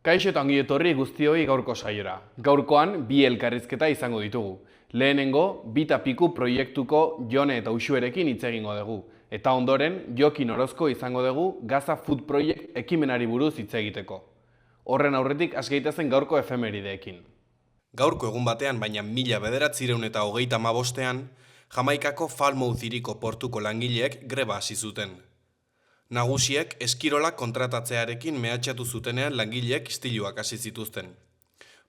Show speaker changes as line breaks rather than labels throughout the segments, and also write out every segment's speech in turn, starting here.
Kaixo eta ongi etorri guztioi gaurko saiora. Gaurkoan bi elkarrizketa izango ditugu. Lehenengo, Bita Piku proiektuko Jone eta Uxuerekin hitz egingo dugu. Eta ondoren, Jokin Orozko izango dugu Gaza Food Project ekimenari buruz hitz egiteko. Horren aurretik has gaitezen gaurko efemerideekin.
Gaurko egun batean, baina 1935ean, Jamaikako Falmouth hiriko portuko langileek greba hasi zuten. Nagusiek eskirolak kontratatzearekin mehatxatu zutenean langileek istiluak hasi zituzten.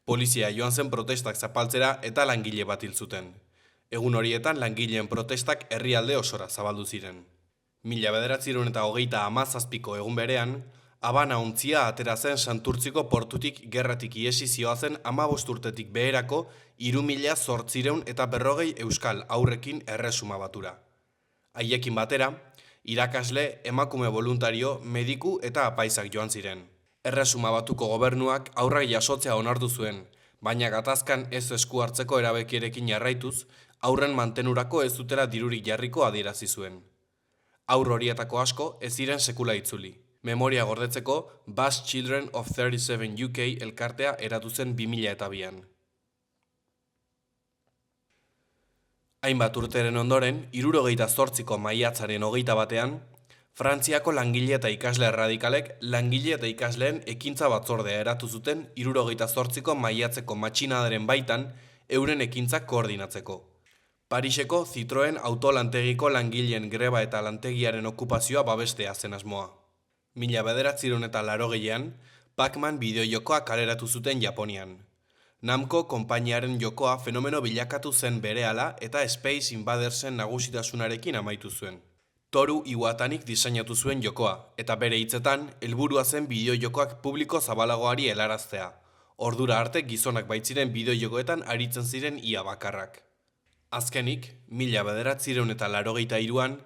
Polizia joan zen protestak zapaltzera eta langile bat hil zuten. Egun horietan langileen protestak herrialde osora zabaldu ziren. 1937ko egun berean, Habana ontzia atera zen Santurtziko portutik gerratik ihesi zihoazen 15 urtetik beherako 3.840 euskal haurrekin erresuma batura. Haiekin batera, irakasle, emakume voluntario, mediku eta apaizak joan ziren. Erresuma batuko gobernuak haurrak jasotzea onartu zuen, baina gatazkan ez esku hartzeko erabakierekin jarraituz, haurren mantenurako ez dutela dirurik jarriko adierazi zuen. Haur horietako asko ez ziren sekula itzuli. Memoria gordetzeko Basque Children of 37 UK elkartea eratu zen 2002an. Hainbat urteren ondoren, 78ko maiatzaren 21ean, Frantziako langile eta ikasle erradikalek langile eta ikasleen ekintza batzordea eratu zuten 78ko maiatzeko matxinadaren baitan euren ekintzak koordinatzeko. Pariseko Citroen autolantegiko langileen greba eta lantegiaren okupazioa babestea zen asmoa. 1980ean, Pac-Man bideojokoa kaleratu zuten Japonian. Namco konpainiaren jokoa fenomeno bilakatu zen berehala eta Space Invadersen nagusitasunarekin amaitu zuen. Toru Iwatanik diseinatu zuen jokoa, eta bere hitzetan, helburua zen bideojokoak publiko zabalagoari helaraztea. Ordura arte gizonak baitziren bideojokoetan aritzen ziren ia bakarrak. Azkenik, 1983an,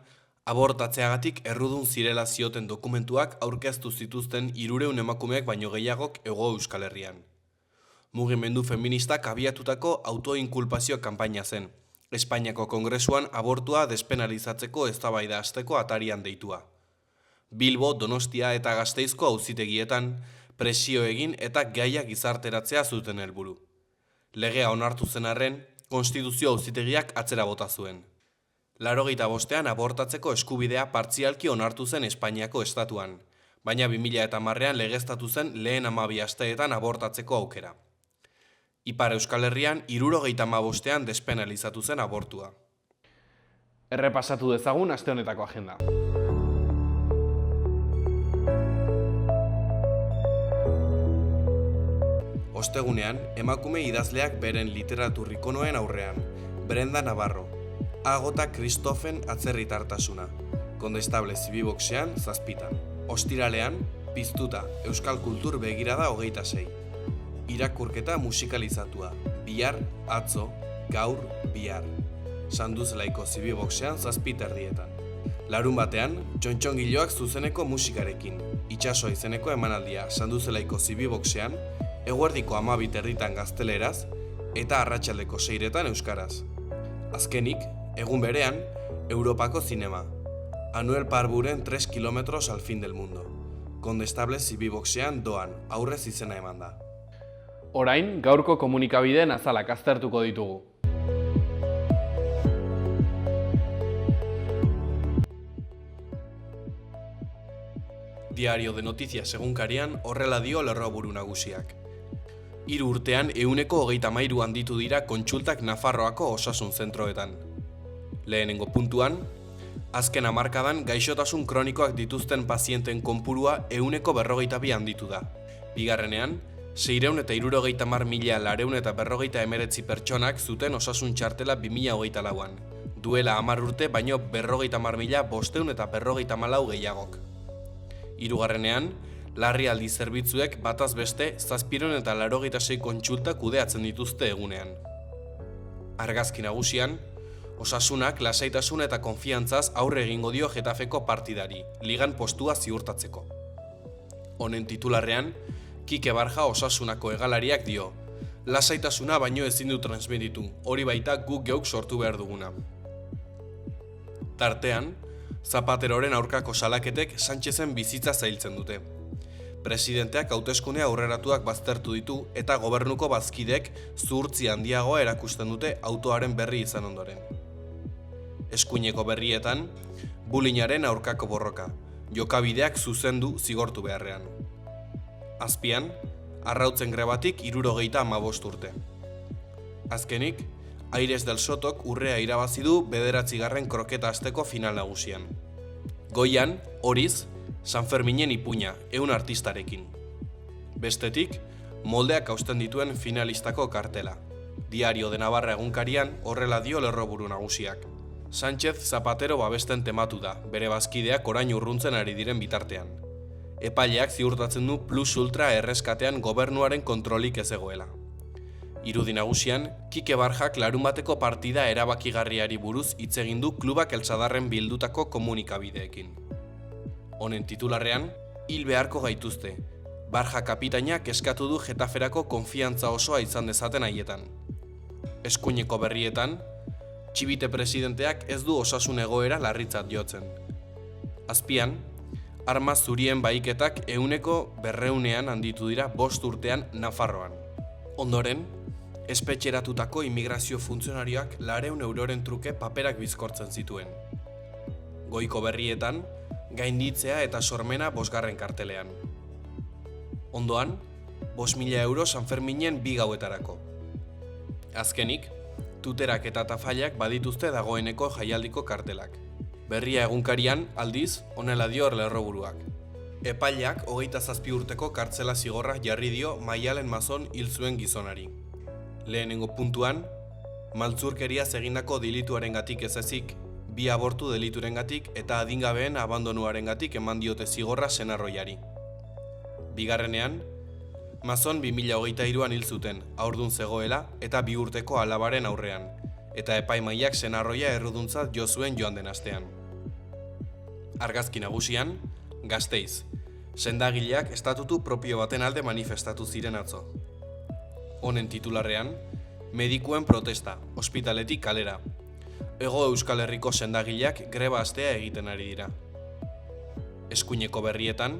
abortatzeagatik errudun zirela zioten dokumentuak aurkeztu zituzten 300 emakumeek baino gehiagok Hego Euskal Herrian. Mugimendu feministak abiatutako autoinkulpazio kanpaina zen, Espainiako Kongresuan abortua despenalizatzeko eztabaida hasteko atarian deitua. Bilbo, Donostia eta Gasteizko auzitegietan presio egin eta gaia gizarteratzea zuten helburu. Legea onartu zen arren, konstituzio auzitegiak atzera bota zuen. 85ean abortatzeko eskubidea partzialki onartu zen Espainiako estatuan, baina 2010ean legeztatu zen lehen 12 asteetan abortatzeko aukera. Ipar Euskal Herrian 75ean despenalizatu zen abortua.
Errepasatu dezagun aste honetako agenda.
Ostegunean, emakume idazleak beren literatur ikonoen aurrean, Brenda Navarro, Agota Kristofen atzerritartasuna, Kondestable Zibiboxean 7. Ostiralean, Piztuta, Euskal Kultur begirada 26. Irakurketa musikalizatua, bihar, atzo, gaur, bihar. Sanduzelaiko Zibiboxean 7:30. Larun batean, txontxongiloak zuzeneko musikarekin, Itsasoa izeneko emanaldia Sanduzelaiko Zibiboxean, eguerdiko 12:30 gazteleraz, eta arratsaldeko 6etan euskaraz. Azkenik, egun berean, Europako zinema. Anuel Parburen 3 kilómetros al fin del mundo. Kondestable Zibiboxean doan, aurrez izena eman da.
Orain, gaurko komunikabideen azalak aztertuko ditugu.
Diario de Noticias egunkarian horrela dio lerroburu nagusiak. 3 urtean 133 handitu dira kontsultak Nafarroako osasun zentroetan. Lehenengo puntuan, azken hamarkadan gaixotasun kronikoak dituzten pazienten kopurua 142 handitu da. Bigarrenean, 670.000 pertsonak zuten osasun txartela 2024an. Duela 10 urte baino 50.554 gehiagok. Hirugarrenean, larrialdi zerbitzuek bataz beste 786 kontsulta kudeatzen dituzte egunean. Argazki nagusian, osasunak lasaitasun eta konfiantzaz aurre egingo dio Getafeko partidari, ligan postua ziurtatzeko. Honen titularrean, Kike Barja osasunako hegalariak dio, lasaitasuna baino ezin du transmititu, hori baita guk geuk sortu behar duguna. Tartean, Zapateroren aurkako salaketek Sánchezen bizitza zailtzen dute. Presidenteak hauteskunde aurreratuak baztertu ditu eta gobernuko bazkidek zuhurtzi handiagoa erakusten dute autoaren berri izan ondoren. Eskuineko berrietan, bullyingaren aurkako borroka, jokabideak zuzendu zigortu beharrean. Azpian, arrautzen grebatik 75 urte. Azkenik, Aires del Sotok urrea irabazi du 9. kroketa asteko final nagusian. Goian, horiz, San Ferminen ipuina, 100 artistarekin. Bestetik, moldeak hausten dituen finalistako kartela. Diario de Navarra egunkarian horrela dio lerroburu nagusiak. Sánchez Zapatero babesten tematu da, bere bazkideak orain urruntzen ari diren bitartean. Epaileak ziurtatzen du Plus Ultra erreskatean gobernuaren kontrolik ez egoela. Irudi nagusian, Kike Barjak larunbateko partida erabakigarriari buruz hitz egin du klubak Eltsadarren bildutako komunikabideekin. Honen titularrean, hil beharko gaituzte. Barja kapitainak eskatu du Getaferako konfiantza osoa izan dezaten haietan. Eskuineko berrietan, Txibite presidenteak ez du osasun egoera larritzat jotzen. Azpian, arma zurien bahiketak 100% handitu dira 5 urtean Nafarroan. Ondoren, espetxeratutako immigrazio funtzionarioak 400 euroren truke paperak bizkortzen zituen. Goiko berrietan, gainditzea eta sormena 5. kartelean. Ondoan, 5.000 euro San Ferminen 2 gauetarako. Azkenik, tuterak eta tafaiak badituzte dagoeneko jaialdiko kartelak. Berria egunkarian, aldiz, honela dio lerroburuak. Epaileak 27 urteko kartzela zigorra jarri dio Maialen Mazon hil zuen gizonari. Lehenengo puntuan, maltzurkeriaz egindako delituarengatik ez ezik, 2 abortu deliturengatik eta adingabeen abandonuarengatik eman diote zigorra senarroiari. Bigarrenean, Mazon 2023an hil zuten, haurdun zegoela eta 2 urteko alabaren aurrean, eta epaimaiak senarroia erruduntzat jo zuen joan den astean. Argazki nagusian, Gasteiz, sendagileak estatutu propio baten alde manifestatu ziren atzo. Honen titularrean, medikuen protesta, ospitaletik kalera. Hego Euskal Herriko sendagileak greba astea egiten ari dira. Eskuineko berrietan,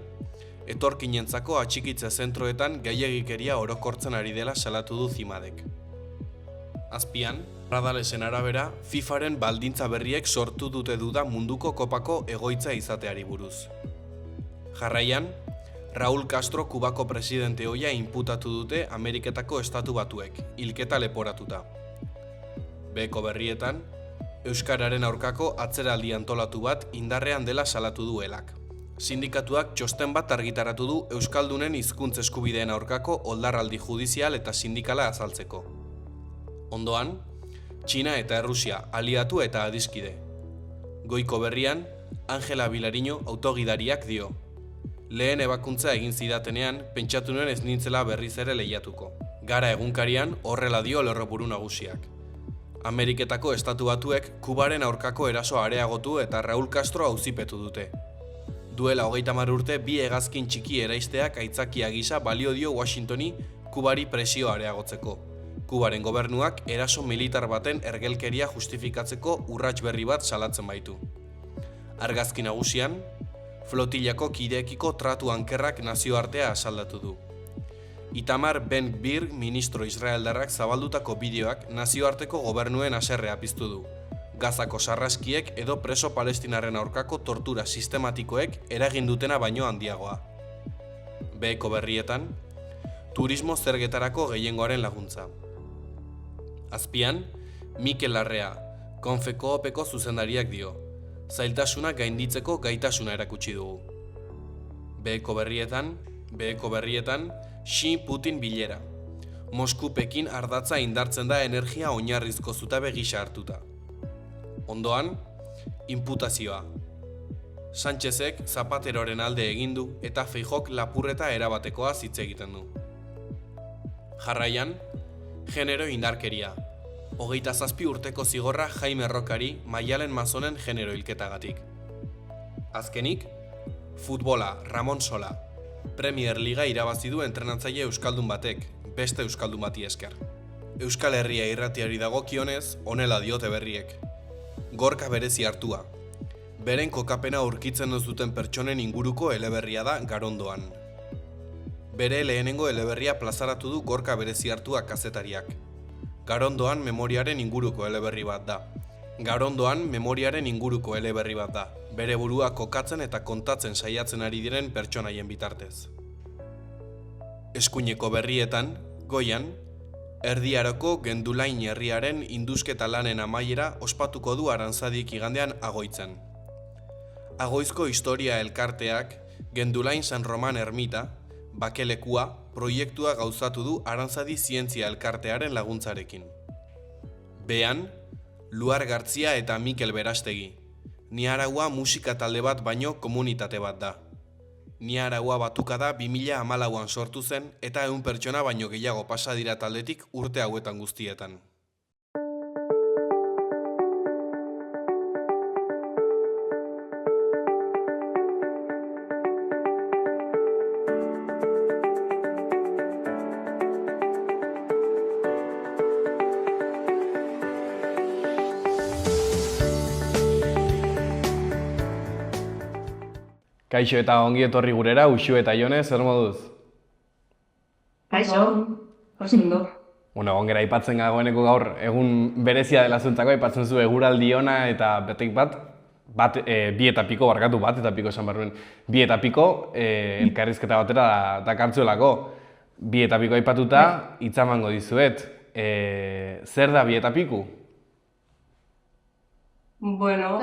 etorkinentzako atxikitze zentroetan gehiegikeria orokortzen ari dela salatu du Zimadek. Azpian, Radalesen arabera, FIFAren baldintza berriek sortu dute duda munduko kopako egoitza izateari buruz. Jarraian, Raúl Castro Kubako presidente ohia inputatu dute Ameriketako Estatu Batuek, hilketa leporatuta. Beheko berrietan, Euskararen aurkako atzeraldi antolatu bat indarrean dela salatu duelak. Sindikatuak txosten bat argitaratu du Euskaldunen hizkuntz eskubideen aurkako oldarraldi judizial eta sindikala azaltzeko. Ondoan, Txina eta Errusia aliatu eta adiskide. Goiko berrian, Angela Vilariño autogidariak dio. Lehen ebakuntza egin zidatenean, pentsatu nuen ez nintzela berriz ere lehiatuko. Gara egunkarian horrela dio lerroburu nagusiak. Ameriketako Estatu Batuek Kubaren aurkako erasoa areagotu eta Raúl Castro auzipetu dute. Duela 30 urte 2 hegazkin txiki eraisteak aitzakia gisa balio dio Washingtoni Kubari presio areagotzeko. Kubaren gobernuak eraso militar baten ergelkeria justifikatzeko urrats berri bat salatzen baitu. Argazki nagusian, flotillako kideekiko tratu ankerrak nazioartea asaldatu du. Itamar Ben-Gvir ministro israeldarrak zabaldutako bideoak nazioarteko gobernuen haserrea piztu du. Gazako sarraskiek edo preso palestinarren aurkako tortura sistematikoek eragin dutena baino handiagoa. Beheko berrietan, turismo zergetarako gehiengoaren laguntza. Azpian, Mikel Larrea, Konfekoopeko zuzendariak dio. Zailtasunak gainditzeko gaitasuna erakutsi dugu. Beheko berrietan, Xi Putin bilera. Moskupekin ardatza indartzen da energia oinarrizko zutabe gisa hartuta. Ondoan, inputazioa. Sánchezek Zapateroren alde egin du eta Feijok lapurreta erabatekoa hitz egiten du. Jarraian, genero indarkeria. 27 urteko zigorra Jaime Rokari Maialen Mazonen genero hilketagatik. Azkenik, futbola Ramon Sola. Premier Liga irabazi du entrenatzaile euskaldun batek, beste euskaldun bati esker. Euskal Herria irratiari dagokionez, honela diote berriek. Gorka berezi hartua. Beren kokapena aurkitzen ez duten pertsonen inguruko eleberria da Garondoan. Bere lehenengo eleberria plazaratu du Gorka berezi hartua kazetariak. Garondoan memoriaren inguruko eleberri bat da. Bere burua kokatzen eta kontatzen saiatzen ari diren pertsonaien bitartez. Eskuineko berrietan, goian, Erdi Aroko Gendulain herriaren indusketa lanen amaiera ospatuko du Aranzadik igandean Agoitzen. Agoizko historia elkarteak Gendulain San Roman ermita, bakelekua, proiektua gauzatu du Aranzadi zientzia elkartearen laguntzarekin. Bean, Luar Gartzia eta Mikel Berastegi. Niaragua musika talde bat baino komunitate bat da. Niaragua batuka da 2014an sortu zen eta 100 pertsona baino gehiago pasa dira taldetik urte hauetan guztietan.
Kaixo eta ongi etorri gurera, Uxu eta Jone, zer moduz?
Kaixo, ondo.
Bueno, ongera aipatzen gagoeneko gaur, egun berezia dela zuntzako, aipatzen zu eguraldi ona eta betek bat, bi eta piko esan behar nuen, bi eta piko elkarrizketa batera dakartzuelako. Bi eta piko aipatuta, hitza emango dizuet. Zer da bi eta piku?
Bueno,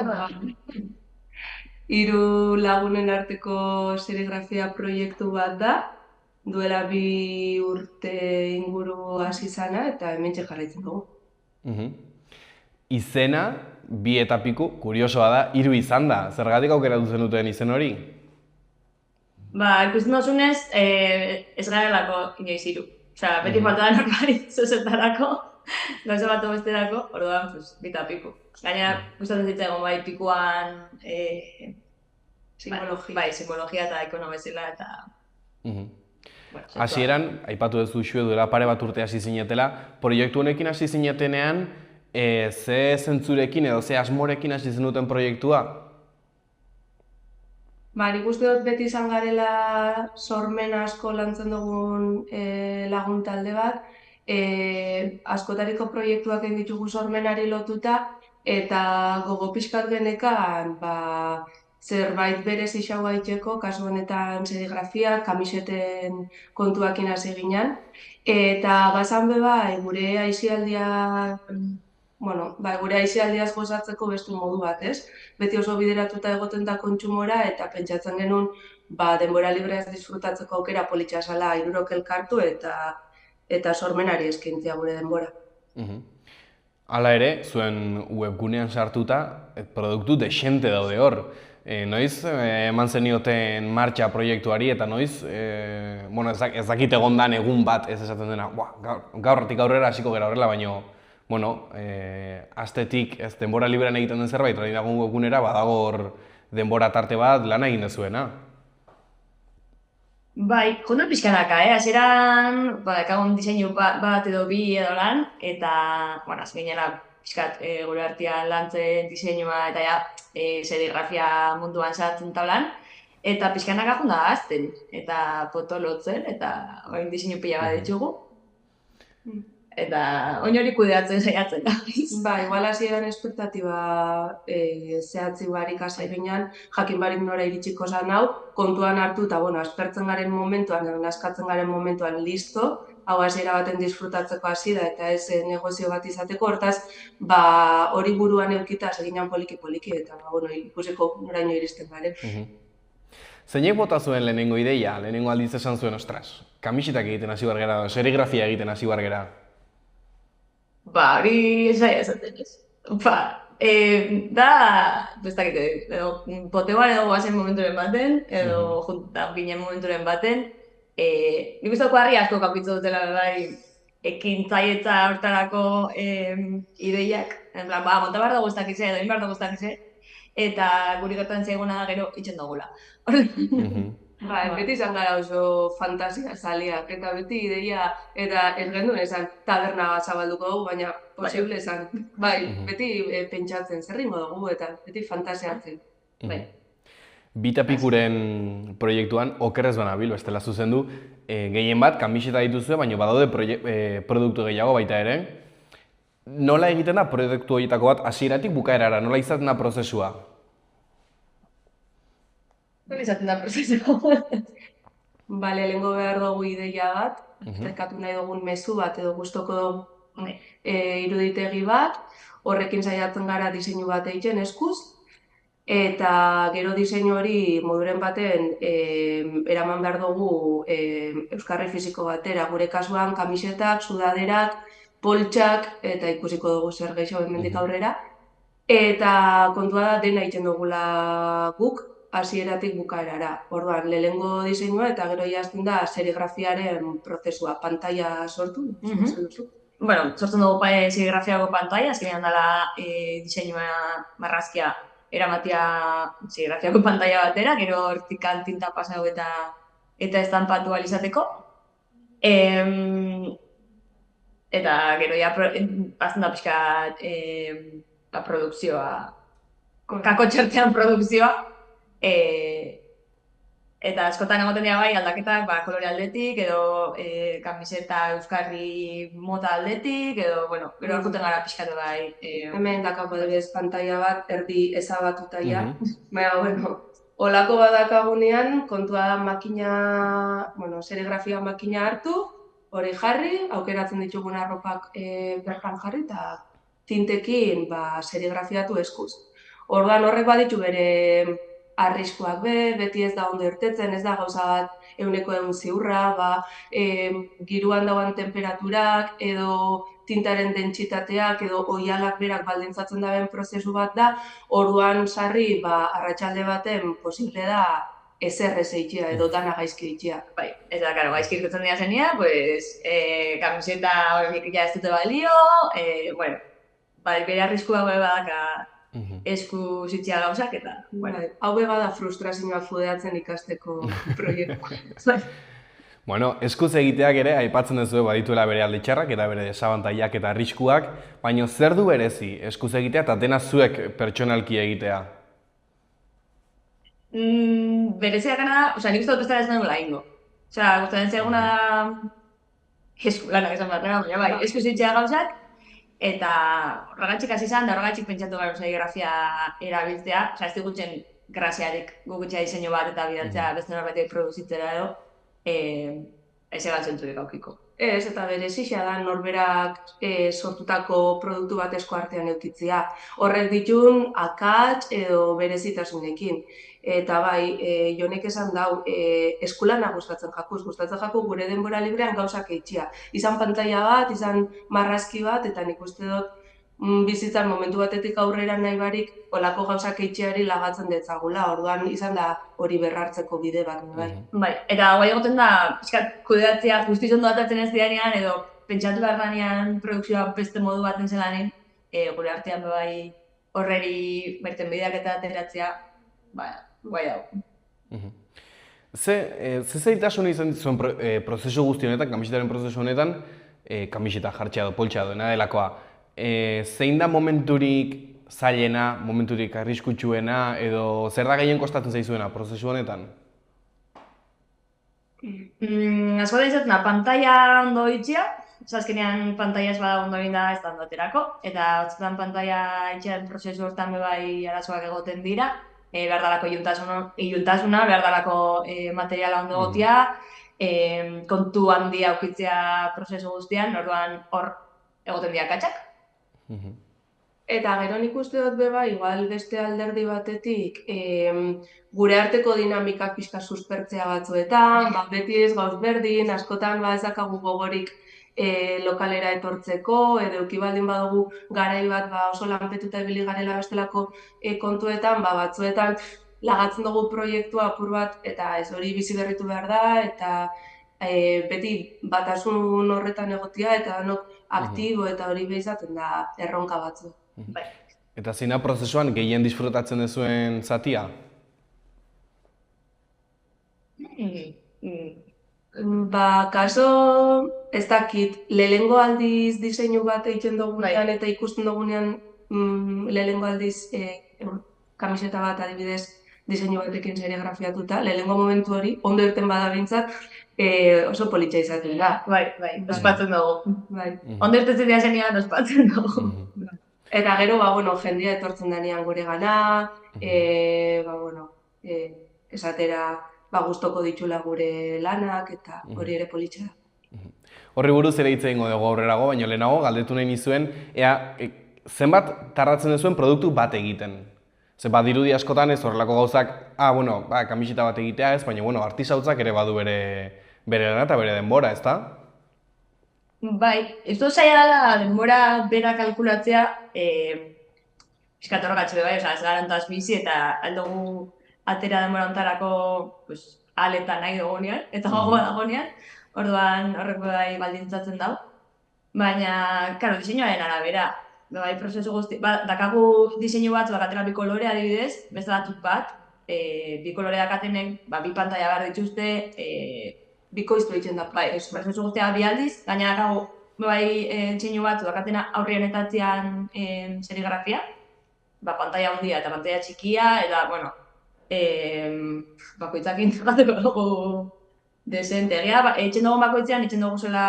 3 lagunen arteko serigrafia proiektu bat da, duela 2 urte inguru hasi zana eta hementxe jarraitzen dugu.
Izena, bi eta piku, kuriosoa da, 3 izan da. Zergatik aukeratu zenuten izen hori?
Ikusten duzunez, ez garelako inoiz 3. Osea, beti falta da norbait zozetarako, gauza bat besterako, orduan, bi eta piku. Gainera, gustatzen zitzaigun bai pikuan simbologia eta ikono bezala eta...
Hasieran, aipatu duzu Uxue duela pare bat urte hasi zinetela, proiektu honekin hasi zinetenean, ze zentzurekin edo ze asmorekin hasi zenuten proiektua?
Nik uste dut beti izan garela sormen asko lantzen dugun lagun talde bat, askotariko proiektuak egin ditugu sormenari lotuta, eta gogo pixkat genekan zerbait berez isau gaiteko, kasu honetan serigrafia, kamiseten kontuakin hasi ginen, eta bazan bai gure aisialdiaz gozatzeko beste modu bat, ez? Beti oso bideratuta egoten da kontsumora eta pentsatzen genuen denbora libreaz disfrutatzeko aukera politxa zala 3 elkartu eta sormenari eskaintzea gure denbora.
Hala ere, zuen webgunean sartuta, produktu dexente daude hor. Noiz eman zenioten martxa proiektuari eta noiz, ez dakit egondan egun bat ez esaten dena, gaurretik aurrera hasiko gara horrela, baina astetik ez denbora librean egiten den zerbait, hori dagoen webgunera badago hor denbora tarte bat lan egin dezuena.
Bai, jondo pixkanaka, hasieran ekagun diseinu bat edo bi edo lan, eta, azkenera pixkat gure artean lantzen diseinua eta serigrafia munduan sartzen tablan, eta pixkanaka jonda gazten, eta potolotzen, eta orain diseinu pila bat ditugu. Eta oin hori kudeatzen saiatzen da.
Igual hasieran espektatiba zehatzi barik hasi ginen, jakin barik nora iritsiko zan hau, kontuan hartu eta aspertzen garen momentuan, naskatzen garen momentuan listo, hau hasiera baten disfrutatzeko hasi da eta ez negozio bat izateko, hortaz hori buruan eukita seginen poliki-poliki eta ikusiko noraino iristen garen.
Zeinek bota zuen lehenengo ideia, lehenengo aldiz esan zuen, ostras, kamisetak egiten hasi behar gara, serigrafia egiten hasi behar gara?
Hori esaia esaten ez. Poteoan edo guazen momenturen baten, edo juntan ginen momenturen baten, nik uste harri asko kapitzu dutela ekintzaietza hortarako ideiak. Monta behar da guztakize, edo egin behar da guztakize, eta guri gertan zaiguna da gero itxen dugula.
Beti izan gara oso fantasia zaleak, eta beti ideia, eta ez genduen esan taberna bat zabalduko dugu, baina posible esan. Beti pentsatzen, zer ringo dugu, eta beti fantasia hartzen.
Bitapikuren proiektuan okerrez banabil, bestela zuzendu, gehien bat, kamiseta dituzue, baina badaude produktu gehiago baita ere. Nola egiten da proiektu horietako bat hasieratik bukaerara, nola izaten da prozesua?
Nola izaten da prozesua?
Lehenengo behar dugu ideia bat, zerkatu nahi dugun mezu bat edo gustoko dugu iruditegi bat, horrekin saiatzen gara diseinu bat egiten eskuz, eta gero diseinu hori moduren baten eraman behar dugu euskarri fisiko batera. Gure kasuan kamisetak, sudaderak, poltsak, eta ikusiko dugu zer gehiago hemendik aurrera. Eta kontua da dena egiten dugula guk, hasieratik bukaerara. Orduan, lehenengo diseinua eta gero jazten da serigrafiaren prozesua, pantaila sortu.
Bueno, sortzen dugu serigrafiako pantaila, azkenean dela diseinua marrazkia eramatia serigrafiako pantaila batera, gero hortikan tinta pasau eta estanpatu alizateko. Eta gero ja azten da pixkat produkzioa, kako txertean produkzioa. Eta askotan egoten dira bai aldaketak kolore aldetik, edo kamiseta euskarri mota aldetik, edo, bueno, gero orkuten gara pixkatu bai.
Hemen dakako adibidez pantaila bat, erdi ezabatuta ja. Baina, bueno, olako badakagunean, kontua da makina, serigrafia makina hartu, hori jarri, aukeratzen ditugun arropak bertan jarri, eta tintekin serigrafiatu eskuz. Orduan horrek baditu bere arriskuak beti ez da ondo irtetzen, ez da gauza bat 100% ziurra, giruan dagoen temperaturak edo tintaren dentsitateak edo oihalak berak baldintzatzen daben prozesu bat da, orduan sarri arratsalde baten posible da ezer ez eitzea edo dana gaizki eitzea.
Bai, eta karo, gaizki irtetzen dira zenia, kamiseta horiek ja ez dute balio, bueno, bere arriskua badaka esku zitzia gauzak eta...
Hau bada frustrazioa fudeatzen ikasteko proiektua.
Bueno, eskuz egiteak ere, aipatzen duzu badituela bere alde txarrak eta bere desabantaiak eta arriskuak, baina zer du berezi eskuz egitea eta dena zuek pertsonalki egitea?
Bereziak gana da, nik uste dut bestara ez nagoela ingo. Gustatzen zeguna da... Esku lanak esan bat, baina bai, esku zitzia gauzak, eta horregatxik hasi izan, da horregatxik pentsatu gara serigrafia erabiltzea. Ez digutzen graziarik gugutxea diseinu bat eta bidatzea beste norbaiteak produzitzera edo, ez egan zentzurik aukiko.
Ez, eta berezia da norberak sortutako produktu bat esku artean eukitzea. Horrek ditun akats edo berezitasunekin. Eta bai, Jonek esan dau, eskulana gustatzen jaku gure denbora librean gauzak eitxia. Izan pantaila bat, izan marrazki bat, eta nik uste dut bizitzan momentu batetik aurrera nahi barik olako gauzak eitxiari lagatzen detzagula, orduan izan da hori berrartzeko bide bat, bai.
Bai, eta guai egoten da, pixkat kudeatzea guztiz ondo atatzen ez dianean, edo pentsatu behar ganean produkzioa beste modu baten zelanen, gure artean bai horreri berten bideak eta ateratzea, guai dago.
Ze zailtasun izan zuen prozesu guzti honetan, kamisetaren prozesu honetan, kamiseta jartxea edo poltsa duena delakoa. Zein da momenturik zailena, momenturik arriskutsuena, edo zer da gehien kostatzen zaizuena prozesu honetan?
Askotan izaten da, pantaila ondo itxia, azkenean pantaila ez bada ondo egin da ez da ondo aterako, eta batzutan pantaila itxiaren prozesu hortan bai arazoak egoten dira, behar dalako iluntasuna, behar dalako materiala ondo egotia, kontu handia aukitzea prozesu guztian, orduan hor egoten dira katxak.
Eta gero nik uste dut beba, igual beste alderdi batetik, gure arteko dinamikak pixka suspertzea batzuetan, beti ez gauz berdin, askotan ez dakagu gogorik lokalera etortzeko, edo eukibaldin badugu garai bat oso lanpetuta ibili garela bestelako kontuetan, batzuetan lagatzen dugu proiektua apur bat, eta ez hori bizi berritu behar da, eta beti batasun horretan egotia, eta danok aktibo eta hori behizaten da erronka batzu.
Eta zein da prozesuan gehien disfrutatzen duzuen zatia?
Kaso, ez dakit, lehengo aldiz diseinu bat egiten dugunean eta ikusten dugunean lehengo aldiz kamiseta bat adibidez diseinu batekin serigrafiatuta, lehenengo momentu hori, ondo irten bada bintzat, oso politxa izaten da.
Bai, ospatzen dugu.
Bai.
Ondo irtetzen dira zenean ospatzen dugu.
Eta gero, jendia etortzen denean gure gana, esatera, gustoko ditula gure lanak, eta hori ere politxa da.
Horri buruz ere hitz egingo dugu aurrerago, baina lehenago galdetu nahi nizuen, zenbat tardatzen duzuen produktu bat egiten? Ze badirudi askotan ez horrelako gauzak, kamiseta bat egitea ez, baina artisautzak ere badu bere lana eta bere denbora, ezta?
Bai, ez dut zaila da denbora bera kalkulatzea, eskatorrogatxe bai, ez garantaz bizi eta aldugu atera denbora ontarako aletan nahi dugunean, eta gogoa dagonean, orduan horreko bai baldintzatzen dau. Baina, karo, diseinuaren arabera, bai, prozesu guzti, dakagu diseinu bat, dakatela bi kolore adibidez, beste batzuk bat, bi kolore dakatenek, bi pantalla behar dituzte,
Bikoiztu egiten da.
Bai, prozesu guztia bi aldiz, gaina dakagu, bai, diseinu bat, dakatena aurrien etatzean serigrafia, pantalla handia eta pantalla txikia, eta, bakoitzakin jateko dugu desente. Egia, etxen dugu bakoitzean, etxen dugu zela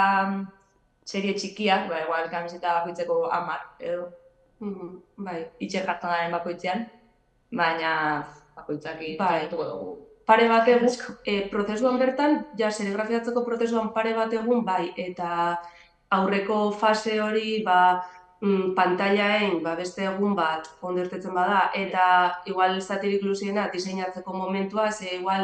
serie txikiak, igual kamiseta bakoitzeko 10 edo.
Bai.
Itxer jartzen garen bakoitzean, baina bakoitzakin jateko dugu.
Pare bat egun, prozesuan bertan, serigrafiatzeko prozesuan pare bat egun, bai, eta aurreko fase hori, pantailaen beste egun bat ondo irtetzen bada, eta igual zatirik luziena diseinatzeko momentua, ze igual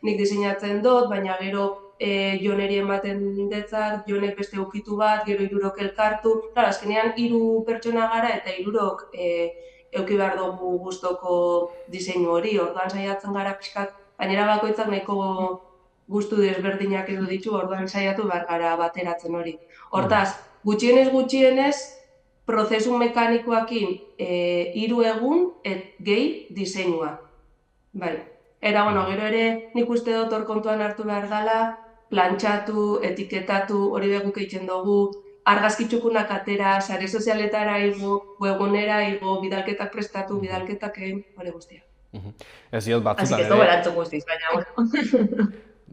nik diseinatzen dut, baina gero Joneri ematen detzat, Jonek beste ukitu bat, gero 3 elkartu. Azkenean 3 pertsona gara eta 3 euki behar dugu gustoko diseinu hori, orduan saiatzen gara pixkat, gainera bakoitzak nahiko gustu desberdinak edo ditu, orduan saiatu behar gara bateratzen hori. Hortaz, gutxienez, prozesu mekanikoakin 3 egun gehi diseinua. Bai. Eta, gero ere nik uste dut hor kontuan hartu behar dela, plantxatu, etiketatu, hori beguk egiten dugu, argazkitxukunak atera, sare sozialetara igo, webgunera igo, bidalketak prestatu, bidalketak egin, hori guztia.
Ez diot, batzutan ere...
Ez dugu erantzun guztiz, baina...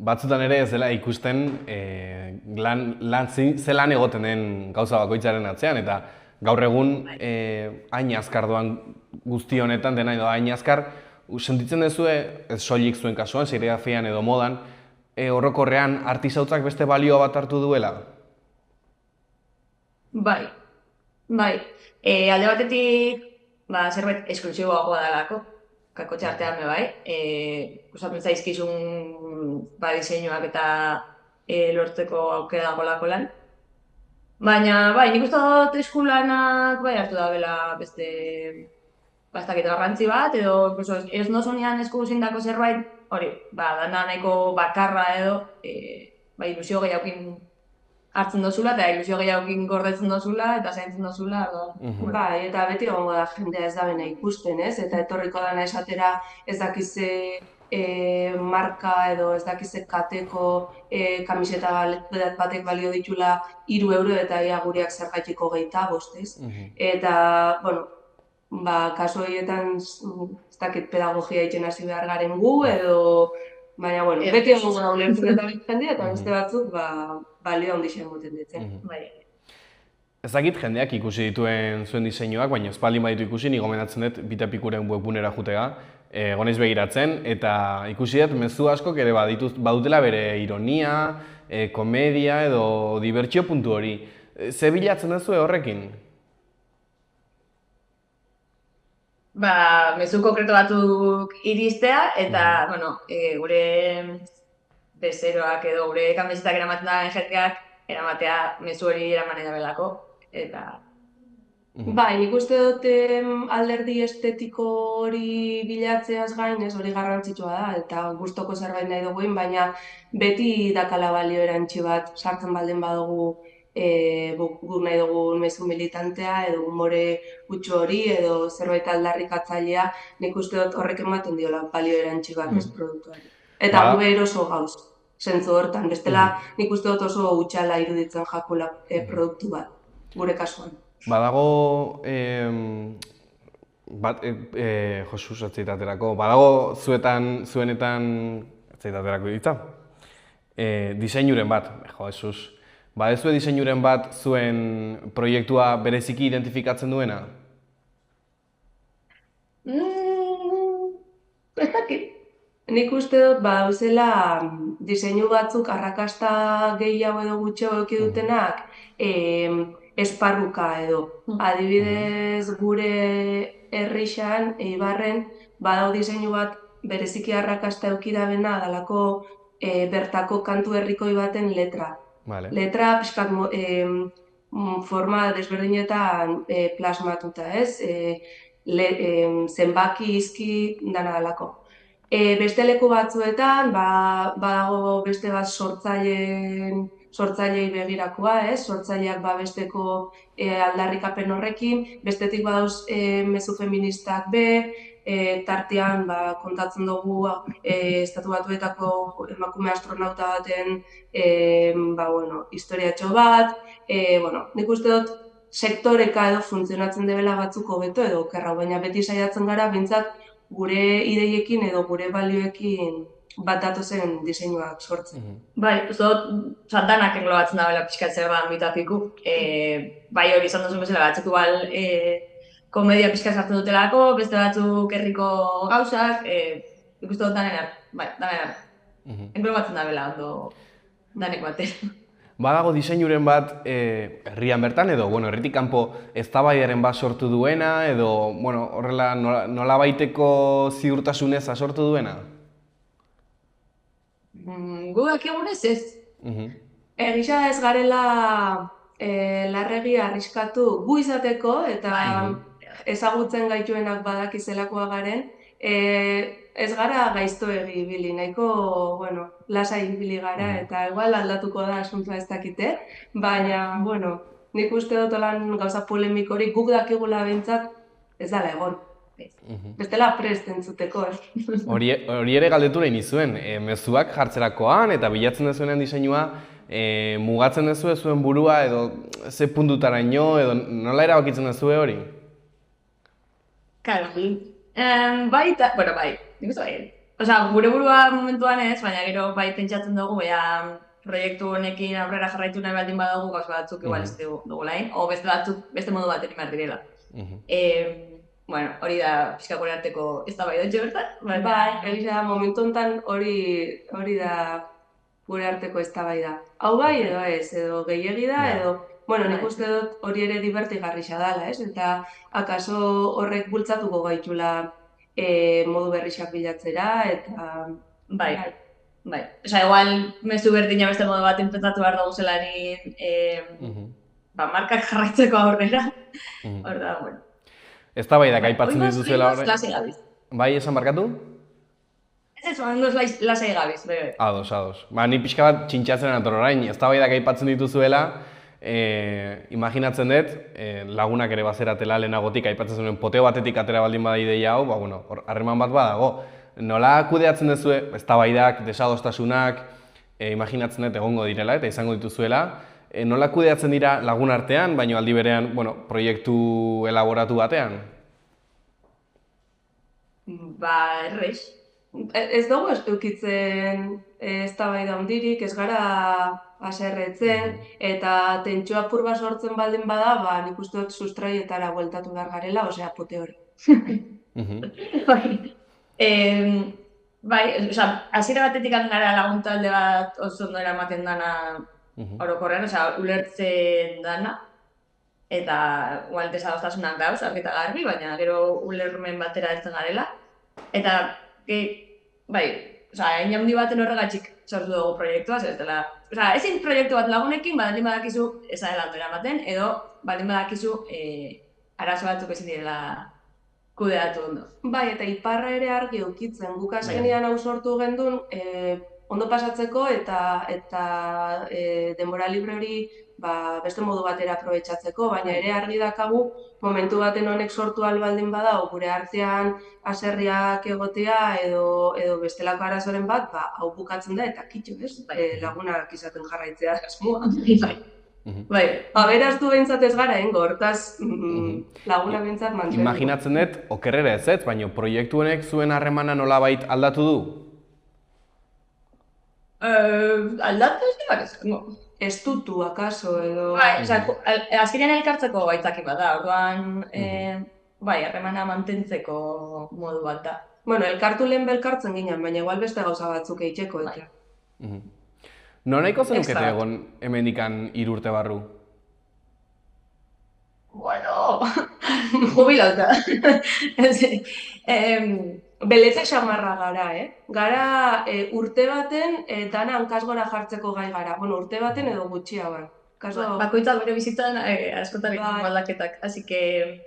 Batzutan ere ez dela ikusten ze lan egoten den gauza bakoitzaren atzean, eta gaur egun hain azkar doan guzti honetan, dena edo hain azkar, sentitzen duzue, ez soilik zuen kasuan, serigrafian edo modan, orokorrean artisautzak beste balioa bat hartu duela?
Bai. Alde batetik, zerbait esklusiboagoa dalako, kakotxe artean bai. Usatzen zaizkizun diseinuak eta lortzeko aukera dagoelako lan. Baina, nik uste dut eskulanak hartu da bela beste bastaketa garrantzi bat, edo ez nozunean eskuzindako zerbait, hori, dana nahiko bakarra edo, ilusio gehiagokin hartzen dozula, eta ilusio gehiagokin gordetzen dozula, eta zaintzen dozula.
Eta beti egongo da jendea ez da bena ikusten, ez? Eta etorriko dana esatera ez dakize marka edo ez dakize kateko kamiseta batek balio ditula 3 euro eta ia gureak zergaitiko 25, ez? Eta, kasu horietan ez dakit pedagogia egiten hasi behar garen gu, edo, baina, beti egongo da ulertzetan jendea, eta beste batzuk, balio handixen goten ditzen.
Ez dakit jendeak ikusi dituen zuen diseinuak, baina espaldin baditu ikusi, ni gomendatzen dut Bitapikuren webgunera jutega, gonez begiratzen, eta ikusi dut mezu askok ere badutela bere ironia, komedia edo dibertsio puntu hori. Ze bilatzen duzu horrekin?
Mezu konkreto batzuk iristea, eta, gure bezeroak edo gure kamisetak eramaten da jendeak eramatea mezu hori eraman edabelako, eta...
Nik uste dut alderdi estetiko hori bilatzeaz gain, ez hori garrantzitsua da, eta gustoko zerbait nahi duguin, baina beti dakala balio erantzi bat sartzen baldin badugu guk nahi dugun mezu militantea, edo humore gutxu hori, edo zerbait aldarrikatzailea, nik uste dut horrek ematen diola balio erantzi bat ez produktuari. Eta gu eroso gauz, zentzu hortan, bestela nik uste dut oso utxala iruditzen jakula produktu bat, gure kasuan.
Badago Josus, atzeitaterako, badago zuenetan, atzeitaterako ditza? Diseinuren bat, Jesus. Badezue diseinuren bat zuen proiektua bereziki identifikatzen duena?
Ez dakit. Nik uste dut badauzela diseinu batzuk arrakasta gehiago edo gutxiago eduki dutenak esparruka edo. Adibidez gure herrixan, Eibarren, badau diseinu bat bereziki arrakasta eduki dabena dalako bertako kantu herrikoi baten letra.
Vale.
Letra pixkat forma desberdinetan plasmatuta, ez? Zenbaki, izki, dana dalako. Beste leku batzuetan, badago beste bat sortzailei begirakoa, ez? Sortzaileak besteko aldarrikapen horrekin, bestetik badauz mezu feministak tartean kontatzen dugu Estatu Batuetako emakume astronauta baten historiatxo bat, nik uste dut sektoreka edo funtzionatzen debela batzuk hobeto edo okerra, baina beti saiatzen gara behintzat gure ideiekin edo gure balioekin bat datozen diseinuak sortzen.
Bai, uste dut, danak englobatzen dabela pixkatzea mitapiku. Bai hori izan duzun bezala, batzuk komedia pixka sartzen dutelako, beste batzuk herriko gauzak, ikuste dut danen englobatzen dabela ondo danek batera.
Badago diseinuren bat herrian bertan edo, herritik kanpo eztabaidaren bat sortu duena edo, horrela nolabaiteko ziurtasunez sortu duena?
Gugak egunez ez.
Egisa ez garela larregi arriskatu gu izateko eta ezagutzen gaituenak badakizelakoa garen, ez gara gaiztoegi ibili, nahiko, lasai ibili gara eta igual aldatuko da asuntua ez dakite, baina, nik uste dut lan gauza polemik hori guk dakigula behintzat ez dala egon. Bestela prest entzuteko,
Hori ere galdetu nahi nizuen, mezuak jartzerakoan eta bilatzen dezuenean diseinua, mugatzen dezue zuen burua edo ze puntutaraino edo nola erabakitzen dezue hori?
Claro, bai, nik uste bai. Gure burua momentuan ez, baina gero bai pentsatzen dugu, proiektu honekin aurrera jarraitu nahi baldin badago gauza batzuk igual ez dugu lain, o beste modu bat egin behar direla. Hori da pixka gure arteko eztabaidatxo bertan.
Bai, egisa momentu honetan hori da gure arteko eztabaida. Hau bai edo ez, edo gehiegi da, edo nik uste dut hori ere divertigarria dela, ez? Eta akaso horrek bultzatuko gaitula modu berrixak bilatzera, eta...
Bai. Igual mezu berdina beste modu bat pentsatu behar dugu zelarin markak jarraitzeko aurrera. Hor da,
Eztabaidak aipatzen dituzuela
horre... Lasai gabiz.
Bai, esan markatu?
Ez, ondoz lasai gabiz, bebe.
Ados. Ni pixka bat txintxatzen ator orain, eztabaidak aipatzen dituzuela, imaginatzen dut, lagunak ere bazeratela lehenagotik aipatzen zuen poteo batetik atera baldin bada ideia hau, harreman bat badago. Nola kudeatzen duzue, eztabaidak, desadostasunak, imaginatzen dut egongo direla eta izango dituzuela, nola kudeatzen dira lagun artean, baina aldi berean, proiektu elaboratu batean?
Errez.
Ez dugu edukitzen eztabaida handirik, ez gara haserretzen, eta tentsio apur bat sortzen baldin bada, nik uste dut sustraietara bueltatu behar garela, osea, pote hori.
Hasiera batetik gara laguntalde bat oso ondo eramaten dana orokorrean, ulertzen dana, eta igual desadostasunak dauz, argi eta garbi, baina gero ulermen batera heltzen garela. Eta, egin handi baten horregatik sortu dugu proiektua, ezin proiektu bat lagunekin, baldin badakizu ez adela ondo eramaten, edo baldin badakizu arazo batzuk ezin direla kudeatu ondo.
Bai, eta iparra ere argi eukitzen, guk azkenean hau sortu gendun, ondo pasatzeko eta denbora libre hori beste modu batera aprobetxatzeko, baina ere argi dakagu momentu baten honek sortu albaldin bada, gure artean haserriak egotea edo bestelako arazoren bat, hau bukatzen da eta kitxo, ez? Lagunak izaten jarraitzea asmoa.
Bai,
Aberastu behintzat ez gara hengo, hortaz laguna behintzat mantendu.
Imaginatzen dut, okerrera ez, baina proiektu honek zuen harremana nolabait aldatu du?
aldatu ez dira esango.
Estutu, akaso, edo...
Bai, azkenean elkartzeko gaitzaki bat da, orduan, bai, harremana mantentzeko modu bat da.
Bueno, elkartu lehen belkartzen ginen, baina igual beste gauza batzuk eitxeko eta.
Noraiko zenukete
Extra.
egon hemendikan 3 urte barru?
Bueno, jubilauta.
Beleze xamarra gara, Gara urte baten dana hankasgora jartzeko gai gara. Bueno, urte baten edo gutxiagoan. Kaso,
Bakoitzak bere bizitzan askotan
Bai.
ditu aldaketak, así que,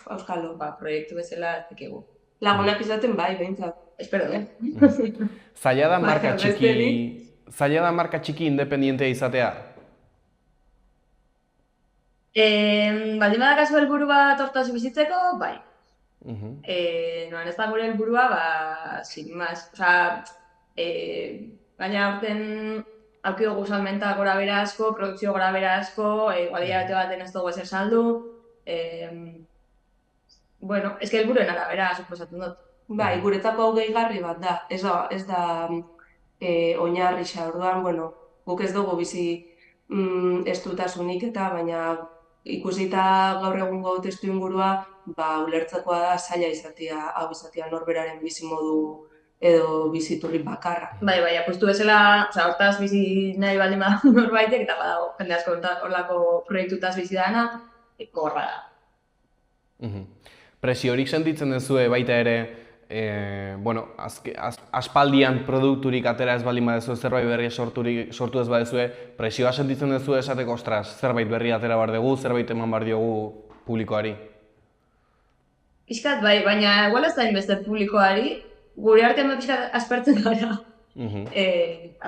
auskalo.
proiektu bezala ez dakigu.
Lagunak izaten bai, behintzat.
Espero,
Zaila da marka
Baina
txiki... Zaila da marka txiki independientea izatea?
Baldin badakazu helburu bat hortaz bizitzeko, bai. Noan ez da gure helburua, sin más. Osea, gaina aurten auki dugu salmenta gora bera asko, produkzio gora bera asko, igual hilabete baten ez dugu ezer saldu. Bueno, ez que helburuen arabera, suposatzen dut.
Bai, guretako hau gehigarri bat da. Ez da oinarrixa, orduan, bueno, guk ez dugu bizi estutasunik eta, baina ikusita gaur egungo testu ingurua, ulertzekoa da zaila izatea, hau izatea norberaren bizimodu edo biziturri bakarra.
Bai, apustu bezala, osea, hortaz bizi nahi baldin badu norbaitek, eta badago jende asko horlako proiektutaz bizi dana, gogorra da.
Presiorik sentitzen duzue baita ere, bueno, aspaldian produkturik atera ez baldin badezu, zerbait berria sortu ez badezue, presioa sentitzen duzu esateko, ostras, zerbait berria atera behar dugu, zerbait eman behar diogu publikoari?
Pixkat bai, baina igual ez da inbeste publikoari, gure artean pixkat aspertzen gara.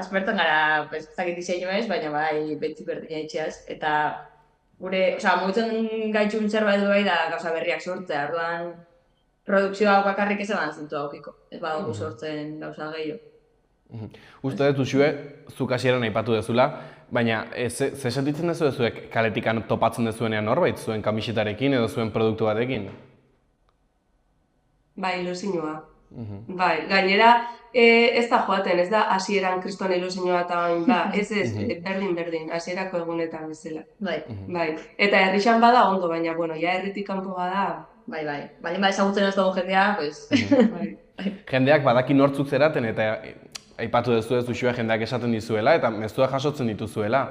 Aspertzen gara, ez dakit diseinu ez, baina bai beti berdina itxeaz, eta gure, osea, mugitzen gaitxun zerbait bai da gauza berriak sortzea, orduan produkzioa bakarrik ez eban zentu aukiko, ez badugu sortzen gauza gehiago.
Uste dut Uxue, zuk hasieran aipatu dezula, baina ze sentitzen duzu zuek kaletikan topatzen dezuenean norbait, zuen kamisetarekin edo zuen produktu batekin?
Bai, ilusioa. Bai, gainera ez da joaten, ez da hasieran kriston ilusioa eta bain da, ez berdin, hasierako egunetan bezala. Bai, eta herrixan bada ondo, baina, bueno, ja herritik kanpo bada.
Bai, baldin ezagutzen ez dugu jendea, pues...
Jendeak badaki nortzuk zeraten eta aipatu dezu ez Uxue jendeak esaten dizuela eta mezuak jasotzen dituzuela.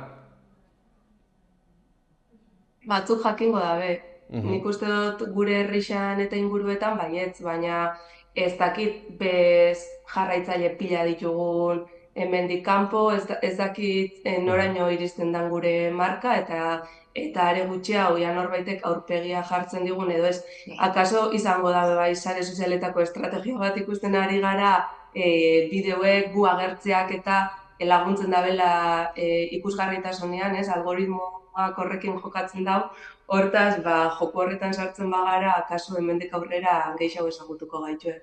Batzuk jakingo dabe. Nik uste dut gure herrixan eta inguruetan baietz, baina ez dakit bez jarraitzaile pila ditugun hemendik kanpo, ez dakit noraino iristen den gure marka eta are gutxiago ja norbaitek aurpegia jartzen digun edo ez. Akaso izango da bai sare sozialetako estrategia bat ikusten ari gara bideoek gu agertzeak eta laguntzen dabela ikusgarritasunean, ez, algoritmoak horrekin jokatzen dau. Hortaz, joko horretan sartzen bagara, akaso hemendik aurrera gehiago ezagutuko gaitue.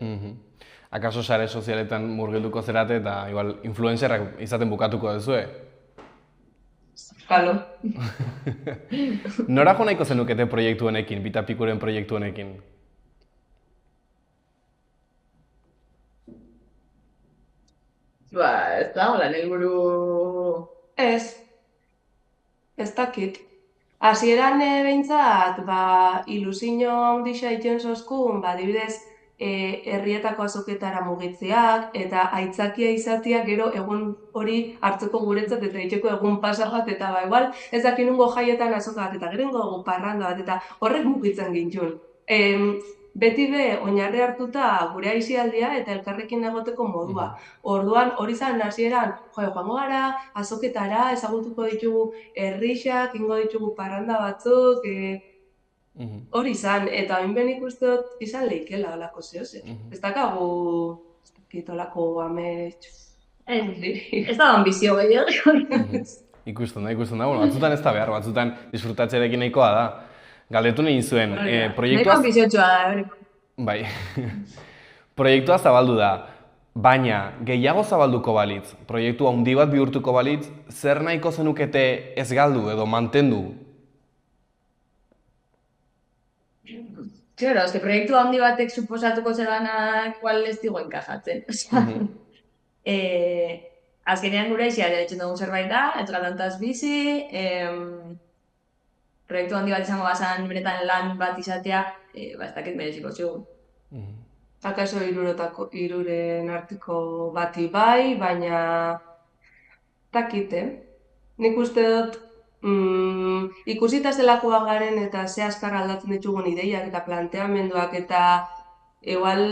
Akaso sare sozialetan murgilduko zerate eta igual influencerrak izaten bukatuko duzue?
Kalo.
Nora jo nahiko zenukete proiektu honekin, Bita Pikuren proiektu honekin?
Ez da, hola, helburu...
Ez dakit. Hasieran behintzat, ilusio handixa iten zozkun, adibidez, herrietako azoketara mugitzeak, eta aitzakia izatea gero egun hori hartzeko guretzat eta itxeko egun pasa bat, eta igual ez dakinungo jaietan azoka bat, eta gero ingo parranda bat, eta horrek mugitzen gintxun. Beti oinarri hartuta gure aisialdia eta elkarrekin egoteko modua. Orduan, hori zan hasieran, joango gara, azoketara, ezagutuko ditugu herrixak, ingo ditugu parranda batzuk, hori izan, eta hain benik uste dut izan leikela olako zehoze. Ez dakagu, ez dakit olako amets...
Ez da ambizio gehiago.
Ikusten da, bueno, batzutan ez da behar, batzutan disfrutatzearekin nahikoa da. Galdetu nahi zuen, proiektua...
Nahiko ambiziotsua da, hori.
Bai. Proiektua zabaldu da. Baina, gehiago zabalduko balitz, proiektu handi bat bihurtuko balitz, zer nahiko zenukete ez galdu edo mantendu?
Claro, proiektu handi batek suposatuko zelanak igual ez digo enkajatzen. Azkenean gure izia ditzen dugun zerbait da, ez galantaz bizi, proiektu handi bat izango bazan benetan lan bat izatea, ez dakit mereziko zigun.
Akaso hiruren arteko bati bai, baina dakite. Nik uste dut ikusita zelakoa garen eta ze azkar aldatzen ditugun ideiak eta planteamenduak eta igual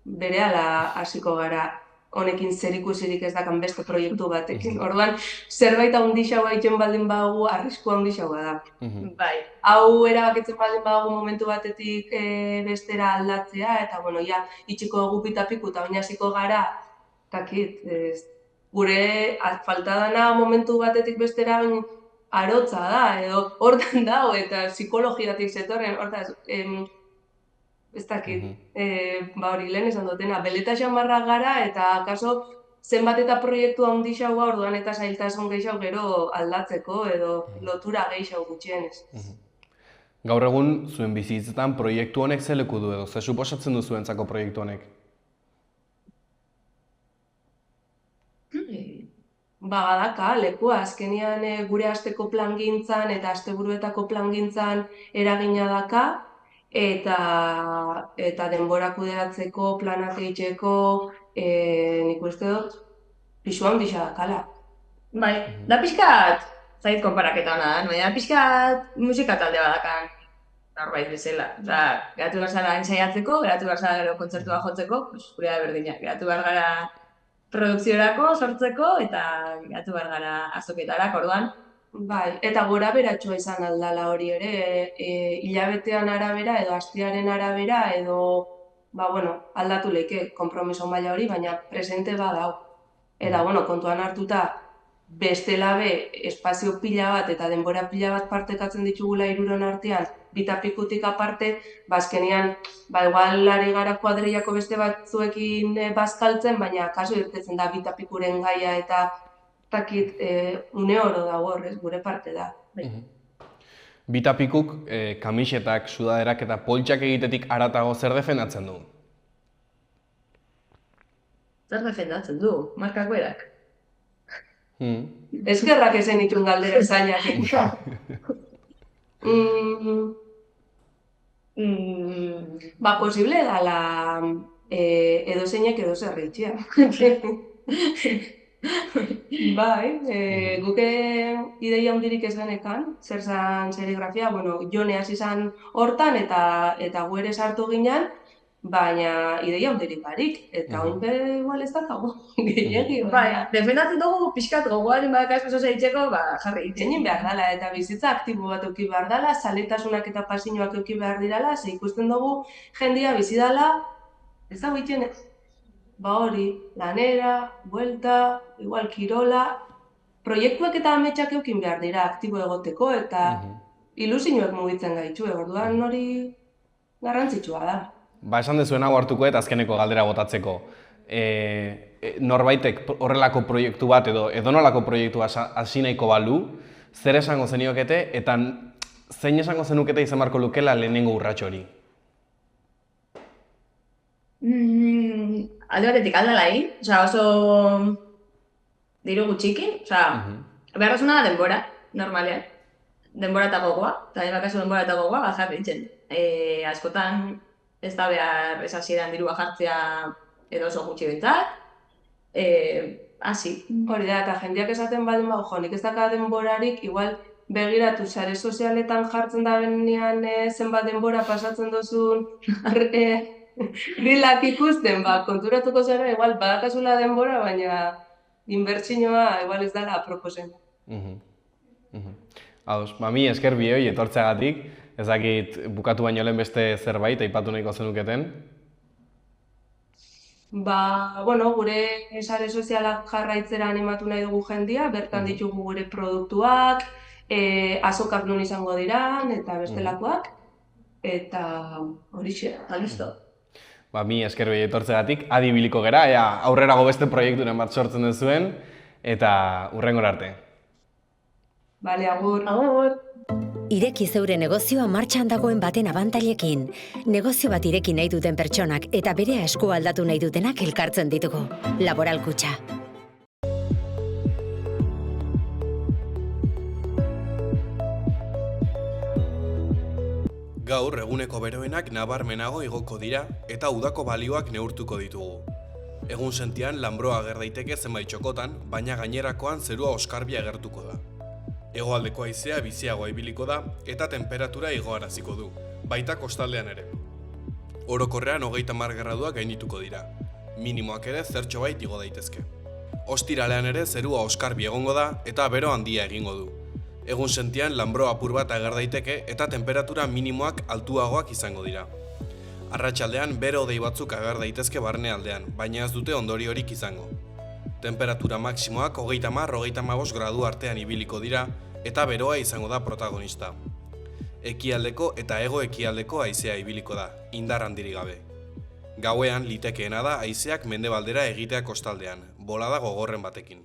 berehala hasiko gara honekin zerikusirik ez dakan beste proiektu batekin. Orduan, zerbait handixagoa egiten baldin badugu, arrisku handixagoa da.
Bai.
Hau erabakitzen baldin badugu momentu batetik bestera aldatzea, eta bueno, ja, itxiko dugu pita-piku eta baina hasiko gara, dakit, gure falta dana momentu batetik bestera arotza da, edo hortan dago eta psikologiatik zetorren, hortaz, ez dakit, hori lehen esan dutena, beleta xamarrak gara eta akaso zenbat eta proiektu handixagoa orduan eta zailtasun gehiago gero aldatzeko edo lotura gehiago gutxienez.
Gaur egun, zuen bizitzetan proiektu honek ze leku du edo, ze suposatzen du zuentzako proiektu honek?
Badaka, lekua, azkenean gure asteko plangintzan eta asteburuetako plangintzan eragina daka, eta denbora kudeatzeko, planak egiteko, nik uste dut, pisu handia dakala.
Bai, da pixkat, zait konparaketa hona da, baina pixkat musika talde badakan norbait bezala. Osa, geratu behar zara ensaiatzeko, geratu behar zara gero kontzertua jotzeko, gure da berdina, geratu behar gara produkziorako, sortzeko, eta geratu behar gara azoketarako, orduan.
Bai, eta gora beratxoa izan aldala hori ere, hilabetean arabera edo astearen arabera edo, aldatu leike konpromiso maila hori, baina presente badau. Eta, kontuan hartuta, bestela be, espazio pila bat eta denbora pila bat partekatzen ditugula hiruron artean, bita-pikutik aparte, azkenean, igual ari gara kuadrillako beste batzuekin bazkaltzen, baina kasu irtetzen da bita-pikuren gaia eta takit une oro dago horrez, gure parte da.
Bita-pikuk kamisetak, sudaderak eta poltsak egitetik haratago zer defendatzen du?
Zer defendatzen du, markak berak.
Eskerrak ezen itun galdera zainak. Posible dala edo zeinek edo zerritxea. Bai, guke ideia handirik ez genekan, zer zan serigrafia, Jone hasi zan hortan eta gu ere sartu ginen, baina ideia handirik barik, eta oin be igual ez dakago, gehiagi.
Bai, defendatzen dugu pixkat gogoaren badakaz oso zeitzeko, jarri egiten.
Egin behar dela, eta bizitza aktibo bat euki behar dela, zaletasunak eta pasioak euki behar dirala, ze ikusten dugu jendia bizi dela, ez dago egiten hori, lanera, buelta, igual kirola, proiektuak eta ametsak eukin behar dira aktibo egoteko eta ilusioak mugitzen gaitu, orduan hori garrantzitsua da.
Esan dezuen hau hartuko eta azkeneko galdera botatzeko. Norbaitek horrelako proiektu bat edo edonolako proiektu hasi nahiko balu, zer esango zeniokete eta zein esango zenukete izan beharko lukela lehenengo urrats hori?
Alde batetik aldala egin, oso diru gutxikin, beharrasuna da denbora, normalean. Denbora eta gogoa, eta bakazu denbora eta gogoa, jarri ditzen. Askotan ez da behar ez hasieran dirua jartzea edo oso gutxi bintzat. Hasi.
Hori da, eta jendeak esaten baldin badu, nik ez daka denborarik, igual begiratu sare sozialetan jartzen da benean zenbat denbora pasatzen duzun rilak ikusten, konturatuko zara, igual badakazula denbora, baina inbertsioa igual ez dela aproposen.
Ados, mi esker bioi etortzeagatik, ez dakit bukatu baino lehen beste zerbait aipatu nahiko zenuketen?
Gure sare sozialak jarraitzera animatu nahi dugu jendia, bertan ditugu gure produktuak, azokak non izango diran eta bestelakoak, eta horixe, listo.
Mi esker behi etortzegatik, adi biliko gera, ea aurrerago beste proiekturen bat sortzen duzuen, eta hurrengora arte.
Bale, agur.
Agur!
Ireki zeure negozioa martxan dagoen baten abantailekin. Negozio bat ireki nahi duten pertsonak eta bere esku aldatu nahi dutenak elkartzen ditugu. Laboral Kutxa.
Gaur eguneko beroenak nabarmenago igoko dira eta udako balioak neurtuko ditugu. Egun sentian lanbroa ager daiteke zenbait txokotan, baina gainerakoan zerua oskarbia agertuko da. Hegoaldeko haizea biziagoa ibiliko da eta tenperatura igoaraziko du, baita kostaldean ere. Orokorrean 30 graduak gainituko dira. Minimoak ere zertxobait igo daitezke. Ostiralean ere zerua oskarbi egongo da eta bero handia egingo du. Egun sentian lanbro apur bat ager daiteke eta temperatura minimoak altuagoak izango dira. Arratsaldean bero hodei batzuk ager daitezke barnealdean, baina ez dute ondoriorik izango. Temperatura maksimoak 30-35 gradu artean ibiliko dira eta beroa izango da protagonista. Ekialdeko eta hego-ekialdeko haizea ibiliko da, indar handirik gabe. Gauean litekeena da haizeak mendebaldera egitea kostaldean, bolada gogorren batekin.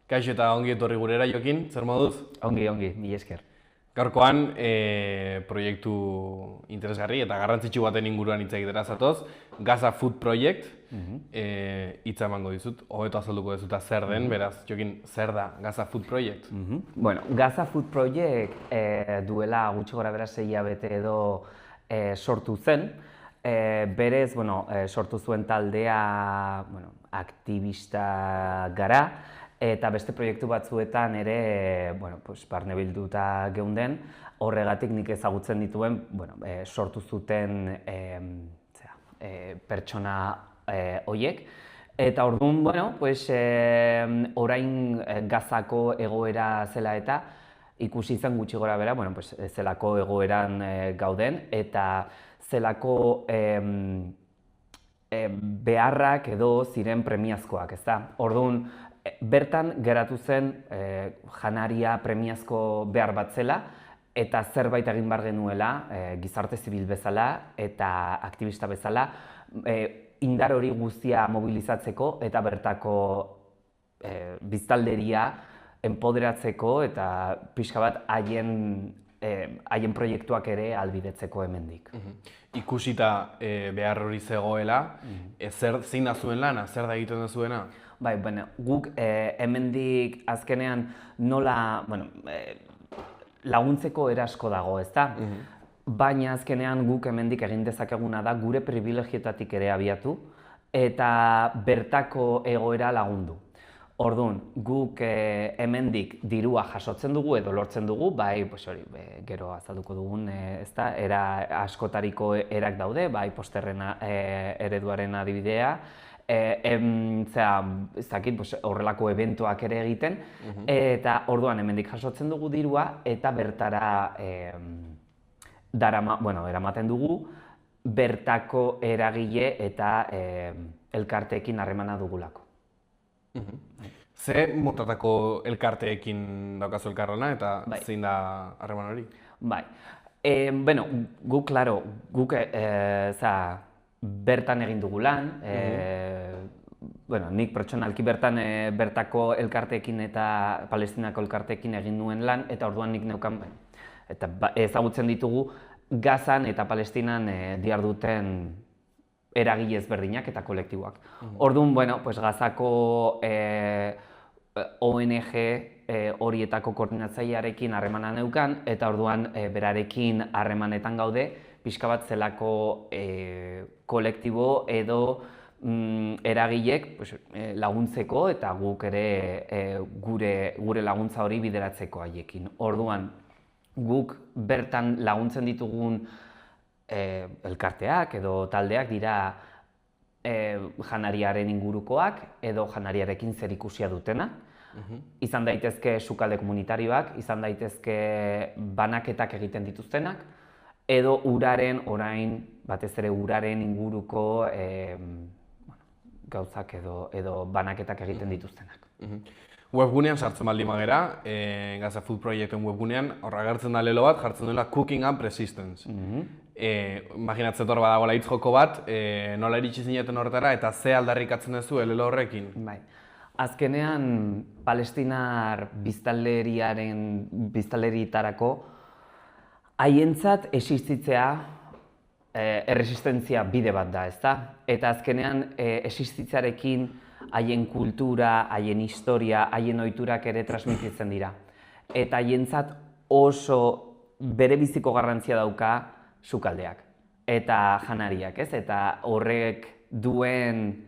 Kaixo eta ongi etorri gurera, Jokin, zer moduz?
Ongi, mila esker.
Gaurkoan proiektu interesgarri eta garrantzitsu baten inguruan hitz egitera zatoz, Gaza Food Project, hitza emango dizut, hobeto azalduko dezuta zer den, beraz, Jokin, zer da Gaza Food Project?
Bueno, Gaza Food Project duela gutxi gora bera 6 hilabete edo sortu zen. Berez, sortu zuen taldea aktivista gara, eta beste proiektu batzuetan ere barne bilduta geunden, horregatik nik ezagutzen dituen sortu zuten pertsona horiek. Eta orduan, orain Gazako egoera zela eta ikusi izan gutxi gora bera, zelako egoeran gauden eta zelako beharrak edo ziren premiazkoak, ezta? Orduan, bertan geratu zen janaria premiazko behar bat zela eta zerbait egin behar genuela gizarte zibil bezala eta aktivista bezala indar hori guztia mobilizatzeko eta bertako biztanleria enpoderatzeko eta pixka bat haien proiektuak ere ahalbidetzeko hemendik.
Ikusita behar hori zegoela, zein da zuen lana, zer da egiten da zuena?
Guk hemendik azkenean nola laguntzeko erasko dago, ezta? Baina azkenean guk hemendik egin dezakeguna da gure privilegietatik ere abiatu eta bertako egoera lagundu. Orduan, guk hemendik dirua jasotzen dugu edo lortzen dugu, gero azalduko dugun, ezta, era askotariko erak daude, posterren ereduaren adibidea, horrelako eventoak ere egiten, eta orduan hemendik jasotzen dugu dirua eta bertara eramaten dugu bertako eragile eta elkarteekin harremana dugulako.
Ze motatako elkarteekin daukazu elkarlana eta zein da harreman hori?
Guk bertan egin dugu lan, nik pertsonalki bertan bertako elkarteekin eta Palestinako elkarteekin egin nuen lan, eta orduan nik neukan eta ezagutzen ditugu Gazan eta Palestinan diharduten eragile ezberdinak eta kolektiboak. Orduan, Gazako ONG horietako koordinatzailearekin harremana neukan, eta orduan berarekin harremanetan gaude, pixka bat zelako kolektibo edo eragilek laguntzeko eta guk ere gure laguntza hori bideratzeko haiekin. Orduan, guk bertan laguntzen ditugun elkarteak edo taldeak dira janariaren ingurukoak edo janariarekin zerikusia dutena. Izan daitezke sukalde komunitarioak, izan daitezke banaketak egiten dituztenak, edo uraren, orain, batez ere uraren inguruko gauzak edo banaketak egiten dituztenak.
Webgunean sartzen baldin magera, Gaza Food Projecten webgunean, horra agertzen da lelo bat, jartzen duela Cooking and Persistence. Imaginatzen dut hor badagoela hitz joko bat, nola iritsi zineten horretara eta ze aldarrikatzen duzu lelo horrekin?
Bai. Azkenean, palestinar biztanleritarako haientzat existitzea erresistentzia bide bat da, ezta? Eta azkenean existitzarekin haien kultura, haien historia, haien ohiturak ere transmititzen dira. Eta haientzat oso berebiziko garrantzia dauka sukaldeak eta janariak, ez? Eta horrek duen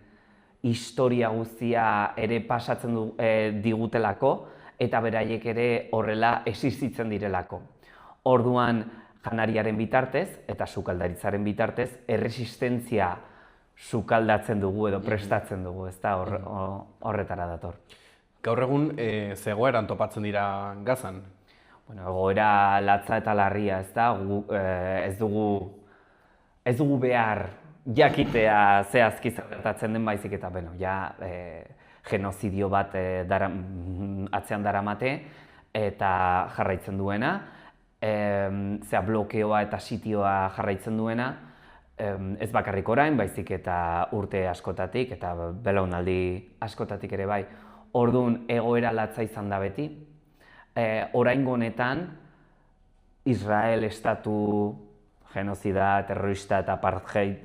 historia guztia ere pasatzen digutelako eta beraiek ere horrela existitzen direlako. Orduan, janariaren bitartez eta sukaldaritzaren bitartez erresistentzia sukaldatzen dugu edo prestatzen dugu, ez da horretara dator.
Gaur egun ze egoeran topatzen dira Gazan?
Bueno, egoera latza eta larria, ez da, ez dugu behar jakitea zehazki gertatzen den baizik eta, bueno, ja genozidio bat atzean daramate eta jarraitzen duena, blokeoa eta sitioa jarraitzen duena, ez bakarrik orain, baizik eta urte askotatik eta belaunaldi askotatik ere bai. Orduan, egoera latza izan da beti. Oraingo honetan, Israel estatu genozida, terrorista eta apartheid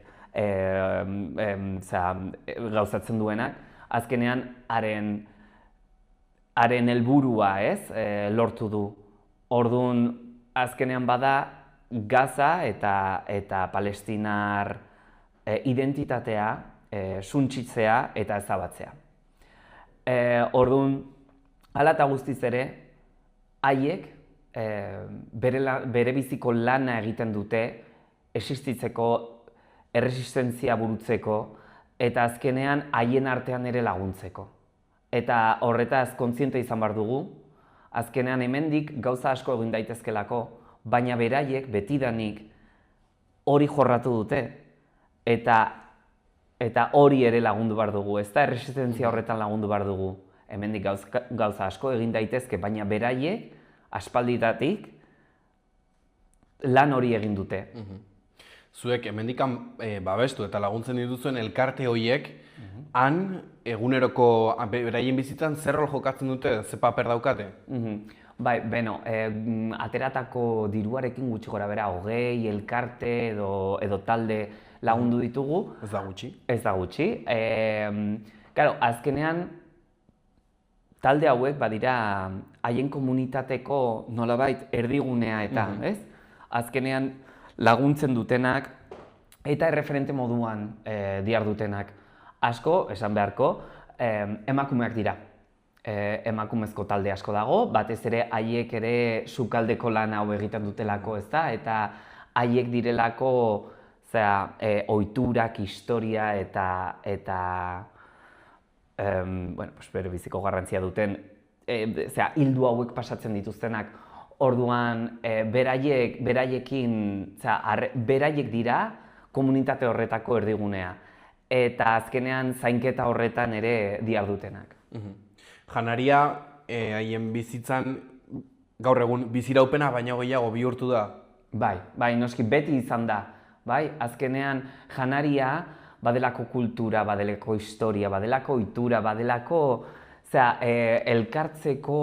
gauzatzen duenak, azkenean haren helburua lortu du. Orduan, azkenean bada Gaza eta palestinar identitatea suntsitzea eta ezabatzea. Orduan, hala eta guztiz ere, haiek bere biziko lana egiten dute existitzeko, erresistentzia burutzeko eta azkenean haien artean ere laguntzeko. Eta horretaz kontziente izan behar dugu, azkenean hemendik gauza asko egin daitezkelako, baina beraiek betidanik hori jorratu dute eta hori ere lagundu behar dugu, ez da erresistentzia horretan lagundu behar dugu. Hemendik gauza asko egin daitezke, baina beraiek aspalditatik lan hori egin dute.
Zuek hemendikan babestu eta laguntzen dituzuen elkarte horiek, han eguneroko beraien bizitzan zer rol jokatzen dute, ze paper daukate?
Bai, beno, ateratako diruarekin gutxi gora bera, 20 elkarte edo talde lagundu ditugu.
Ez da gutxi?
Ez da gutxi. Claro, azkenean, talde hauek badira haien komunitateko nolabait erdigunea eta, ez? Azkenean laguntzen dutenak eta erreferente moduan dihardutenak. Asko, esan beharko, emakumeak dira. Emakumezko talde asko dago, batez ere haiek ere sukaldeko lan hau egiten dutelako, ez da? Eta haiek direlako ohiturak, historia eta bere biziko garrantzia duten hildu hauek pasatzen dituztenak. Orduan, beraiek dira komunitate horretako erdigunea. Eta azkenean zainketa horretan ere dihardutenak.
Janaria haien bizitzan gaur egun biziraupena baino gehiago bihurtu da?
Bai, noski beti izan da. Azkenean janaria badelako kultura, badelako historia, badelako ohitura, badelako elkartzeko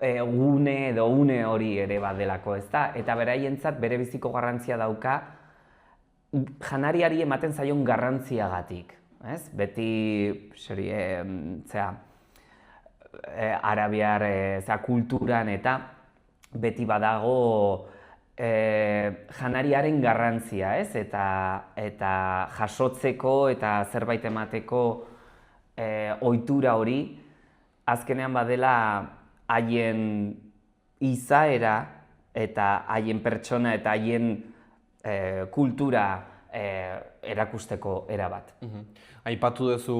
gune edo une hori ere badelako, ezta? Eta beraientzat bere biziko garrantzia dauka janariari ematen zaion garrantziagatik, ez? Beti, arabiar kulturan eta beti badago janariaren garrantzia, ez? Eta jasotzeko eta zerbait emateko ohitura hori azkenean badela haien izaera eta haien pertsona eta haien kultura erakusteko erabat.
Aipatu duzu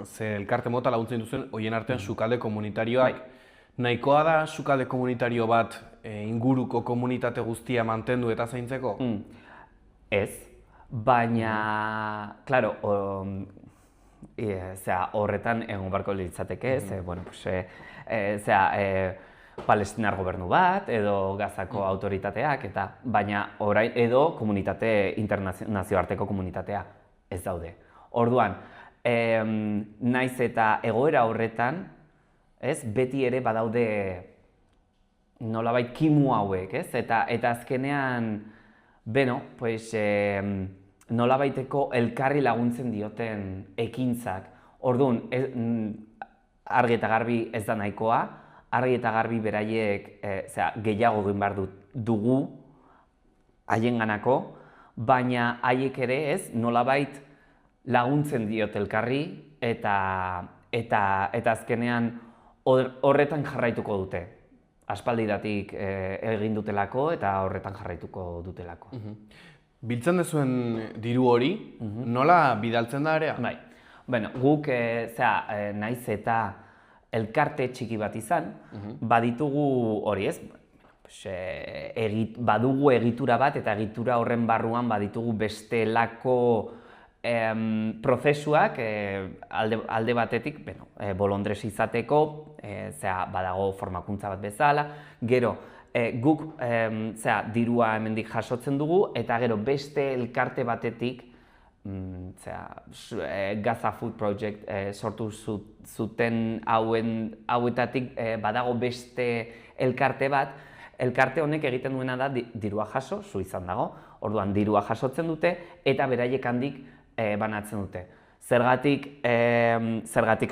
ze elkarte mota laguntzen duzen, horien artean sukalde komunitarioak. Nahikoa da sukalde komunitario bat inguruko komunitate guztia mantendu eta zaintzeko?
Ez, baina, klaro, horretan egon barko litzateke, Palestinar gobernu bat, edo Gazako autoritateak, baina orain edo komunitate nazioarteko komunitatea ez daude. Orduan, naiz eta egoera horretan, beti ere badaude nolabait kimu hauek, eta azkenean, nolabaiteko elkarri laguntzen dioten ekintzak. Orduan, argi eta garbi ez da nahikoa, argi eta garbi beraiek gehiago egin behar dugu haienganako, baina haiek ere nolabait laguntzen diot elkarri eta azkenean horretan jarraituko dute. Aspaldidatik egin dutelako eta horretan jarraituko dutelako.
Biltzen dezuen diru hori, nola bidaltzen da area?
Bai, guk naiz eta elkarte txiki bat izan, baditugu hori badugu egitura bat eta egitura horren barruan baditugu bestelako prozesuak alde batetik, bolondres izateko, badago formakuntza bat bezala, gero guk dirua hemendik jasotzen dugu eta gero beste elkarte batetik Gaza Food Project sortu zuten hauetatik badago beste elkarte bat. Elkarte honek egiten duena da dirua jaso, Suizan dago, orduan dirua jasotzen dute eta beraiek handik banatzen dute. Zergatik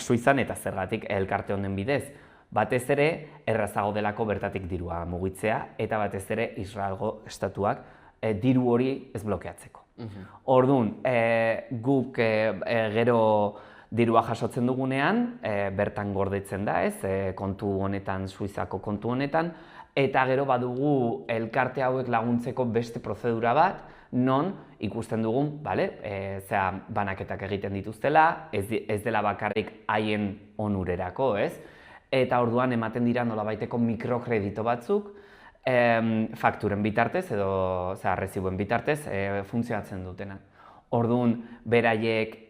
Suizan eta zergatik elkarte honen bidez. Batez ere errazago delako bertatik dirua mugitzea eta batez ere Israelgo estatuak diru hori ez blokeatzeko. Orduan, guk gero dirua jasotzen dugunean, bertan gordetzen da, kontu honetan, Suizako kontu honetan, eta gero badugu elkarte hauek laguntzeko beste prozedura bat, non ikusten dugun, banaketak egiten dituztela, ez dela bakarrik haien onurerako, eta orduan ematen dira nolabaiteko mikrokredito batzuk, fakturen bitartez edo arrezibuen bitartez funtzionatzen dutenak. Orduan, beraiek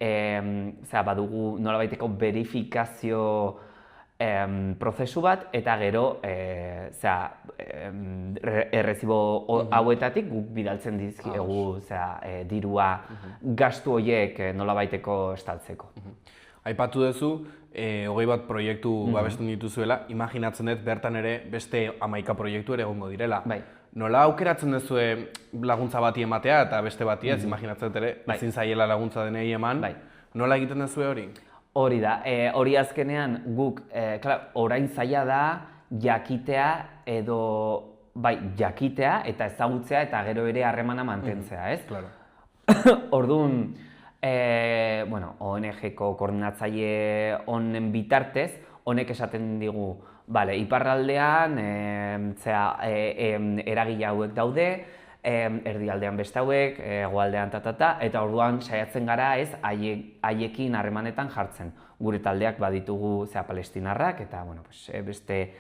badugu nolabaiteko verifikazio prozesu bat eta gero errezibo hauetatik guk bidaltzen dizkiegu dirua gastu horiek nolabaiteko estaltzeko.
Aipatu duzu, 20 bat proiektu babesten dituzuela, imaginatzen dut bertan ere beste 11 proiektu ere egongo direla. Nola aukeratzen duzue laguntza bati ematea eta beste bati ez, imaginatzen dut ere ezin zaiela laguntza denei eman, nola egiten duzue hori?
Hori da, hori azkenean guk, orain zaila da jakitea edo, jakitea eta ezagutzea eta gero ere harremana mantentzea, ez? Orduan, ONG-ko koordinatzaile honen bitartez, honek esaten digu, iparraldean eragile hauek daude, erdialdean beste hauek, hegoaldean eta orduan saiatzen gara haiekin harremanetan jartzen. Gure taldeak baditugu palestinarrak eta beste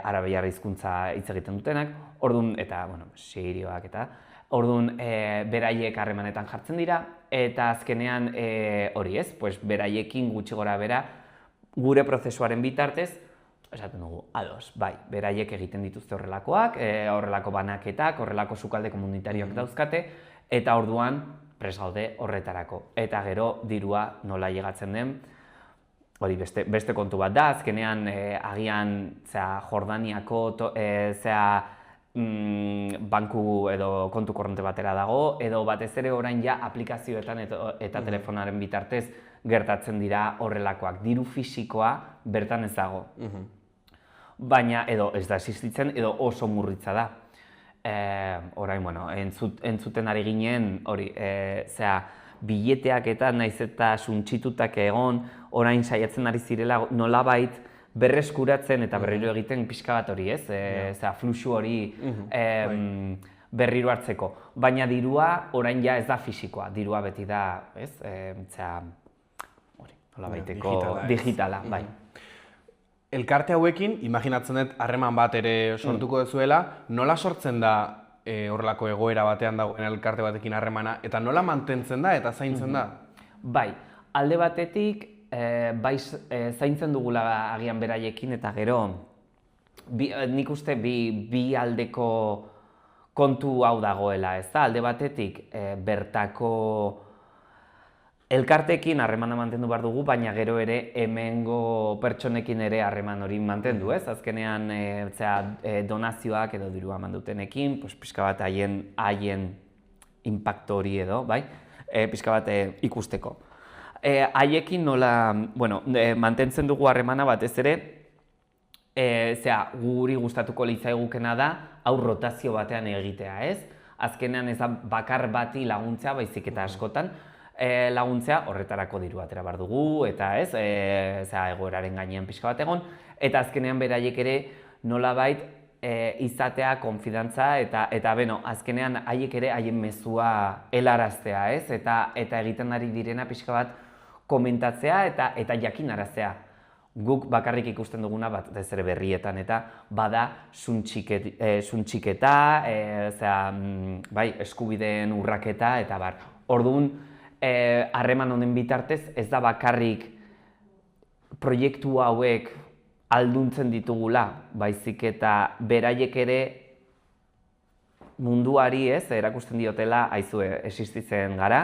arabeiar hizkuntza hitz egiten dutenak, orduan eta sirioak eta orduan beraiek harremanetan jartzen dira eta azkenean hori beraiekin gutxi gora bera gure prozesuaren bitartez esaten dugu, ados, beraiek egiten dituzte horrelakoak, horrelako banaketak, horrelako sukalde komunitarioak dauzkate eta orduan prest gaude horretarako. Eta gero dirua nola llegatzen den, hori beste kontu bat da, azkenean agian Jordaniako banku edo kontu korronte batera dago, edo batez ere orain ja aplikazioetan eta telefonaren bitartez gertatzen dira horrelakoak. Diru fisikoa bertan ez dago. Baina edo ez da existitzen edo oso murritza da. Orain, entzuten ari ginen, hori, bileteak eta naiz eta suntxitutak egon, orain saiatzen ari zirela nolabait berreskuratzen eta berriro egiten pixka bat hori, fluxu hori berriro hartzeko. Baina dirua orain ja ez da fisikoa, dirua beti da, ez? Nola baiteko digitala, bai.
Elkarte hauekin, imaginatzen dut harreman bat ere sortuko duzuela, nola sortzen da horrelako egoera batean dagoen elkarte batekin harremana, eta nola mantentzen da eta zaintzen da?
Bai, alde batetik, bai zaintzen dugula agian beraiekin, eta gero, nik uste bi aldeko kontu hau dagoela, ez da? Alde batetik, bertako elkarteekin harremana mantendu behar dugu, baina gero ere hemengo pertsonekin ere harreman hori mantendu, ez? Azkenean donazioak edo dirua mandutenekin, pixka bat haien inpaktu hori edo, bai? Pixka bat ikusteko. Haiekin nola, mantentzen dugu harremana batez ere, guri gustatuko litzaigukena da, hau rotazio batean egitea, ez? Azkenean ez da bakar bati laguntzea, baizik eta askotan, laguntzea horretarako diru atera behar dugu, eta ez, egoeraren gainean pixka bat egon, eta azkenean beraiek ere nolabait izatea, konfidantza, eta azkenean haiek ere haien mezua helaraztea, ez, eta egiten ari direna pixka bat komentatzea eta jakinaraztea. Guk bakarrik ikusten duguna bat ez ere berrietan eta bada suntxiketa, eskubideen urraketa eta bar. Orduan, harreman honen bitartez ez da bakarrik proiektu hauek alduntzen ditugula, baizik eta beraiek ere munduari erakusten diotela aizue existitzen gara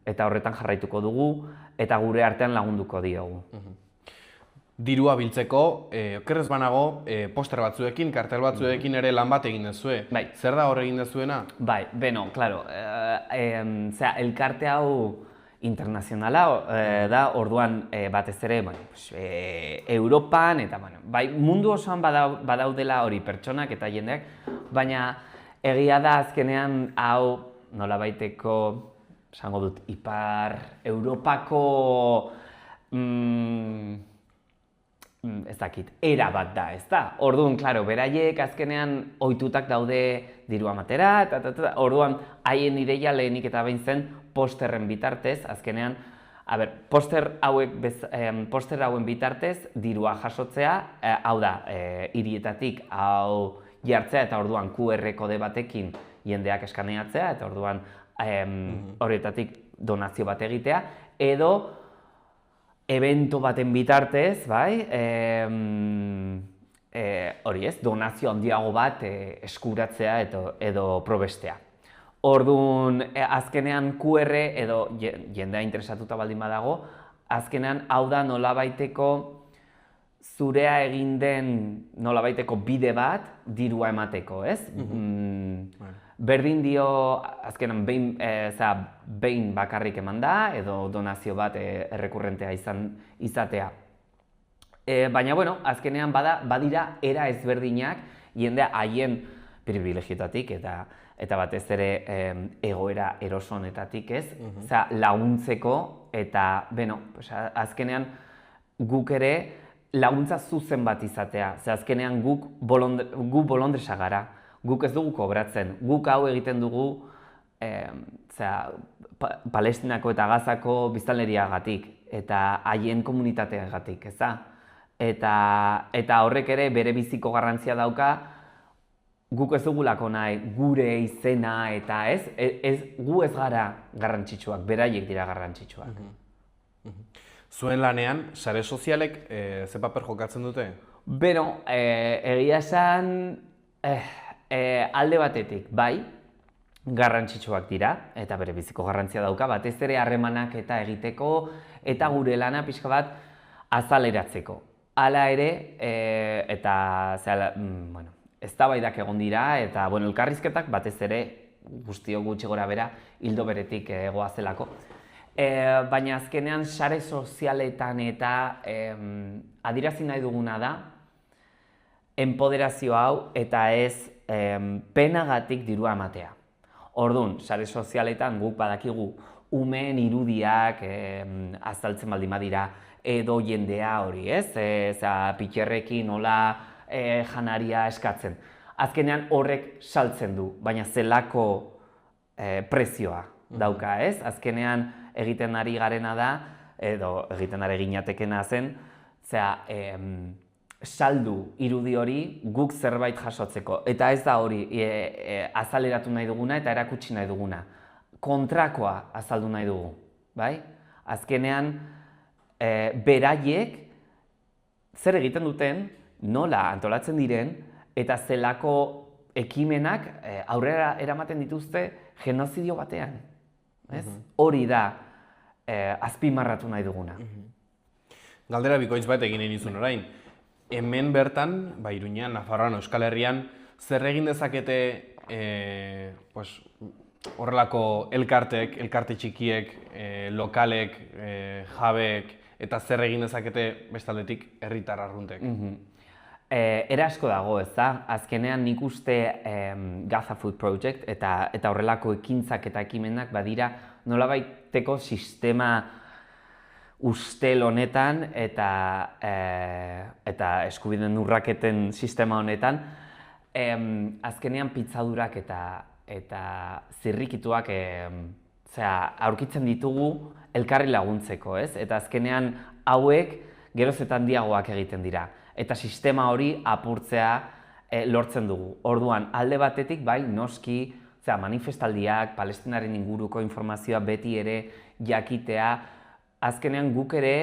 eta horretan jarraituko dugu eta gure artean lagunduko diogu.
Dirua biltzeko, okerrez banago, poster batzuekin, kartel batzuekin ere lan bat egin dezue.
Bai.
Zer da hor egin dezuena?
Bai, klaro, elkarte hau internazionala da, orduan batez ere Europan eta mundu osoan badaudela hori pertsonak eta jendeak, baina egia da azkenean hau nolabaiteko, esango dut, Ipar Europako ez dakit, era bat da, ez da? Orduan, klaro, beraiek azkenean ohitutak daude dirua matera, orduan haien ideia lehenik eta behin zen posterren bitartez, azkenean, poster hauen bitartez dirua jasotzea, hau da, hirietatik hau jartzea eta orduan QR kode batekin jendeak eskaneatzea eta orduan horretatik donazio bat egitea, edo evento baten bitartez, hori ez, donazio handiago bat eskuratzea edo probestea. Orduan, azkenean QR edo jendea interesatuta baldin badago, azkenean hau da nolabaiteko zurea egin den nolabaiteko bide bat dirua emateko, ez? Berdin dio, azkenan behin bakarrik eman da, edo donazio bat errekurrentea izatea. Baina, azkenean badira era ezberdinak, jendea haien privilegietatik eta batez ere egoera erosonetatik ez, laguntzeko eta, azkenean guk ere laguntza zuzen bat izatea. Azkenean gu bolondresa gara. Guk ez dugu kobratzen, guk hau egiten dugu Palestinako eta Gazako biztanleriagatik eta haien komunitateagatik, ez da? Eta horrek ere bere biziko garrantzia dauka, guk ez dugulako nahi gure izena eta gu ez gara garrantzitsuak, beraiek dira garrantzitsuak.
Zuen lanean, sare sozialek ze paper jokatzen dute?
Egia esan, alde batetik, bai, garrantzitsuak dira, eta bere biziko garrantzia dauka, batez ere harremanak eta egiteko, eta gure lana pixka bat azaleratzeko. Hala ere, eta eztabaidak egon dira, eta elkarrizketak batez ere, guztiok gutxi gora bera, hildo beretik goazelako. Baina azkenean sare sozialetan eta adirazi nahi duguna da, enpoderazio hau eta ez penagatik dirua ematea. Orduan, sare sozialetan guk badakigu umeen irudiak azaltzen baldin badira edo jendea hori, ez? Pitxerrekin nola janaria eskatzen. azkenean horrek saltzen du, baina zelako prezioa dauka, ez? Azkenean egiten ari garena da, edo egiten ari ginatekena zen, saldu irudi hori guk zerbait jasotzeko. Eta ez da hori azaleratu nahi duguna eta erakutsi nahi duguna. Kontrakoa azaldu nahi dugu, bai? Azkenean, beraiek zer egiten duten, nola antolatzen diren, eta zelako ekimenak aurrera eramaten dituzte genozidio batean. Hori da azpimarratu nahi duguna.
Galdera bikoitz bat egin nahi nizun orain. Hemen bertan, Iruñan, Nafarroan, Euskal Herrian, zer egin dezakete horrelako elkarte txikiek, lokalek, jabeek, eta zer egin dezakete bestaldetik herritar arruntek?
Era asko dago, ez da? Azkenean nik uste Gaza Food Project eta horrelako ekintzak eta ekimenak badira nolabaiteko sistema ustel honetan eta eskubideen urraketen sistema honetan azkenean pizzadurak eta zirrikituak aurkitzen ditugu elkarri laguntzeko, ez? Eta azkenean hauek geroz eta handiagoak egiten dira. Eta sistema hori apurtzea lortzen dugu. Orduan, alde batetik, bai, noski, manifestaldiak, Palestinaren inguruko informazioa beti ere jakitea, azkenean guk ere,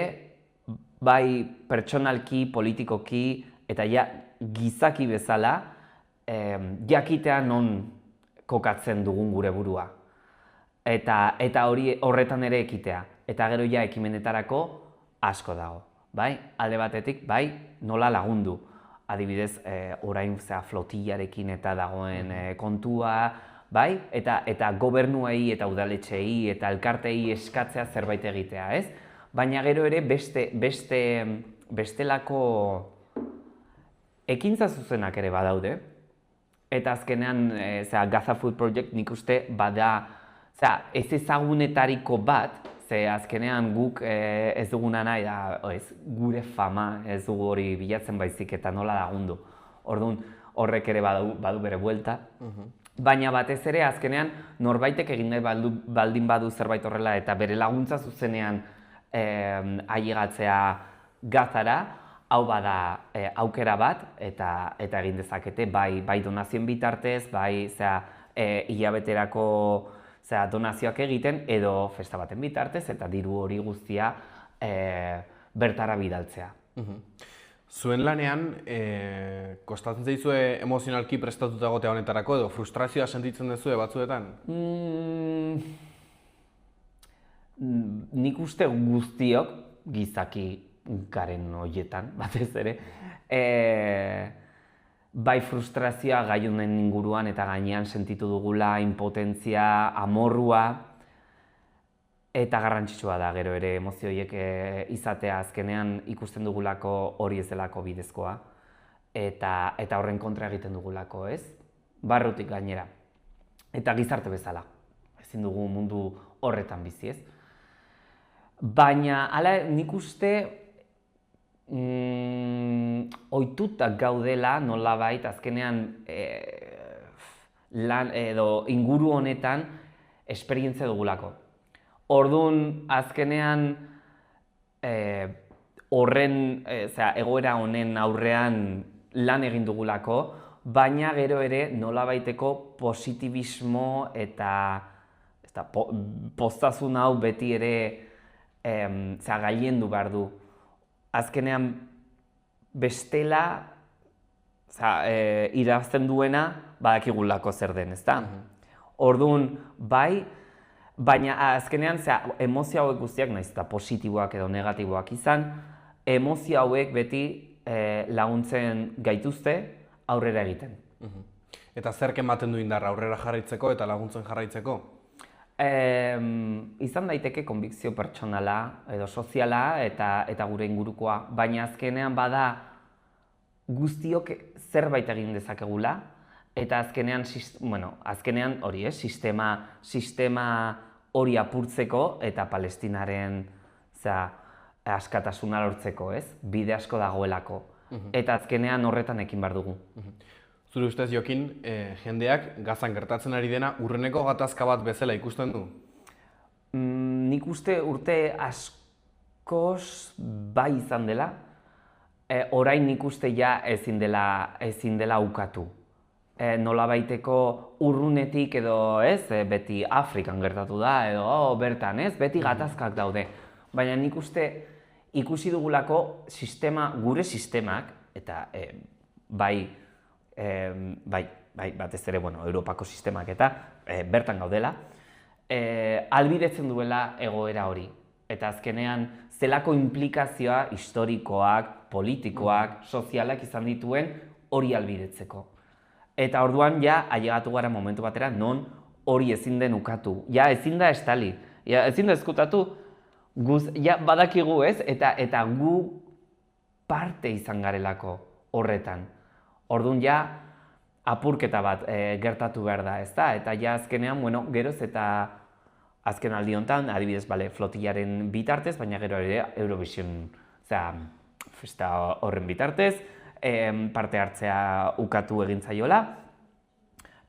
bai pertsonalki, politikoki, eta gizaki bezala, jakitea non kokatzen dugun gure burua. Eta horretan ere ekitea. Eta gero ekimenetarako asko dago. Bai, alde batetik, bai, nola lagundu. Adibidez, orain flotillarekin eta dagoen kontua, bai, eta gobernuei eta udaletxeei eta elkartei eskatzea zerbait egitea, ez? Baina gero ere bestelako ekintza zuzenak ere badaude. Eta azkenean, Gaza Food Project nik uste bada, ez ezagunetariko bat, ze azkenean guk ez duguna nahi da, gure fama ez dugu hori bilatzen baizik eta nola lagundu. Orduan, horrek ere badu bere buelta. Baina batez ere azkenean norbaitek egin nahi baldin badu zerbait horrela eta bere laguntza zuzenean ailegatzea Gazara, hau bada aukera bat eta egin dezakete bai donazioen bitartez, bai hilabeterako donazioak egiten edo festa baten bitartez eta diru hori guztia bertara bidaltzea.
Zuen lanean, kostatzen zaizue emozionalki prestatuta egotea honetarako edo frustrazioa sentitzen duzue batzuetan?
Nik uste guztiok gizaki garen horietan, batez ere, bai frustrazioa gai honen inguruan eta gainean sentitu dugula impotentzia, amorrua, eta garrantzitsua da gero ere emozio horiek izatea azkenean ikusten dugulako hori ez delako bidezkoa eta horren kontra egiten dugulako, ez? Barrutik gainera. Eta gizarte bezala. Ezin dugu mundu horretan bizi, ez? Baina hala nik uste ohitutak gaudela nolabait azkenean lan edo inguru honetan esperientzia dugulako. Orduan, azkenean egoera honen aurrean lan egin dugulako, baina gero ere nolabaiteko positibismo eta poztasun hau beti ere gailendu behar du. Azkenean bestela irazten duena badakigulako zer den, ezta? Orduan, bai, baina azkenean emozio hauek guztiak nahiz eta positiboak edo negatiboak izan, emozio hauek beti laguntzen gaituzte aurrera egiten.
Eta zerk ematen du indarra aurrera jarraitzeko eta laguntzen jarraitzeko?
Izan daiteke konbikzio pertsonala edo soziala eta gure ingurukoa, baina azkenean bada guztiok zerbait egin dezakegula, eta azkenean hori, sistema hori apurtzeko eta Palestinaren askatasuna lortzeko, ez? Bide asko dagoelako. Eta azkenean horretan ekin behar dugu.
Zure ustez, Jokin, jendeak Gazan gertatzen ari dena urreneko gatazka bat bezala ikusten du?
Nik uste urte askoz bai izan dela, orain nik uste ja ezin dela ukatu. Nolabaiteko urrunetik edo ez, beti Afrikan gertatu da edo bertan ez, beti gatazkak daude. Baina nik uste ikusi dugulako gure sistemak, eta batez ere, Europako sistemak eta bertan gaudela, ahalbidetzen duela egoera hori. Eta azkenean, zelako inplikazioa historikoak, politikoak, sozialak izan dituen hori ahalbidetzeko. Eta orduan ja ailegatu gara momentu batera non hori ezin den ukatu. Ja ezin da estali, ja ezin da ezkutatu, ja badakigu ez, eta gu parte izan garelako horretan. Orduan ja apurketa bat gertatu behar da, ezta? Eta ja azkenean, geroz eta azken aldi honetan, adibidez, flotillaren bitartez, baina gero ere Eurovision, festa horren bitartez, parte hartzea ukatu egin zaiola,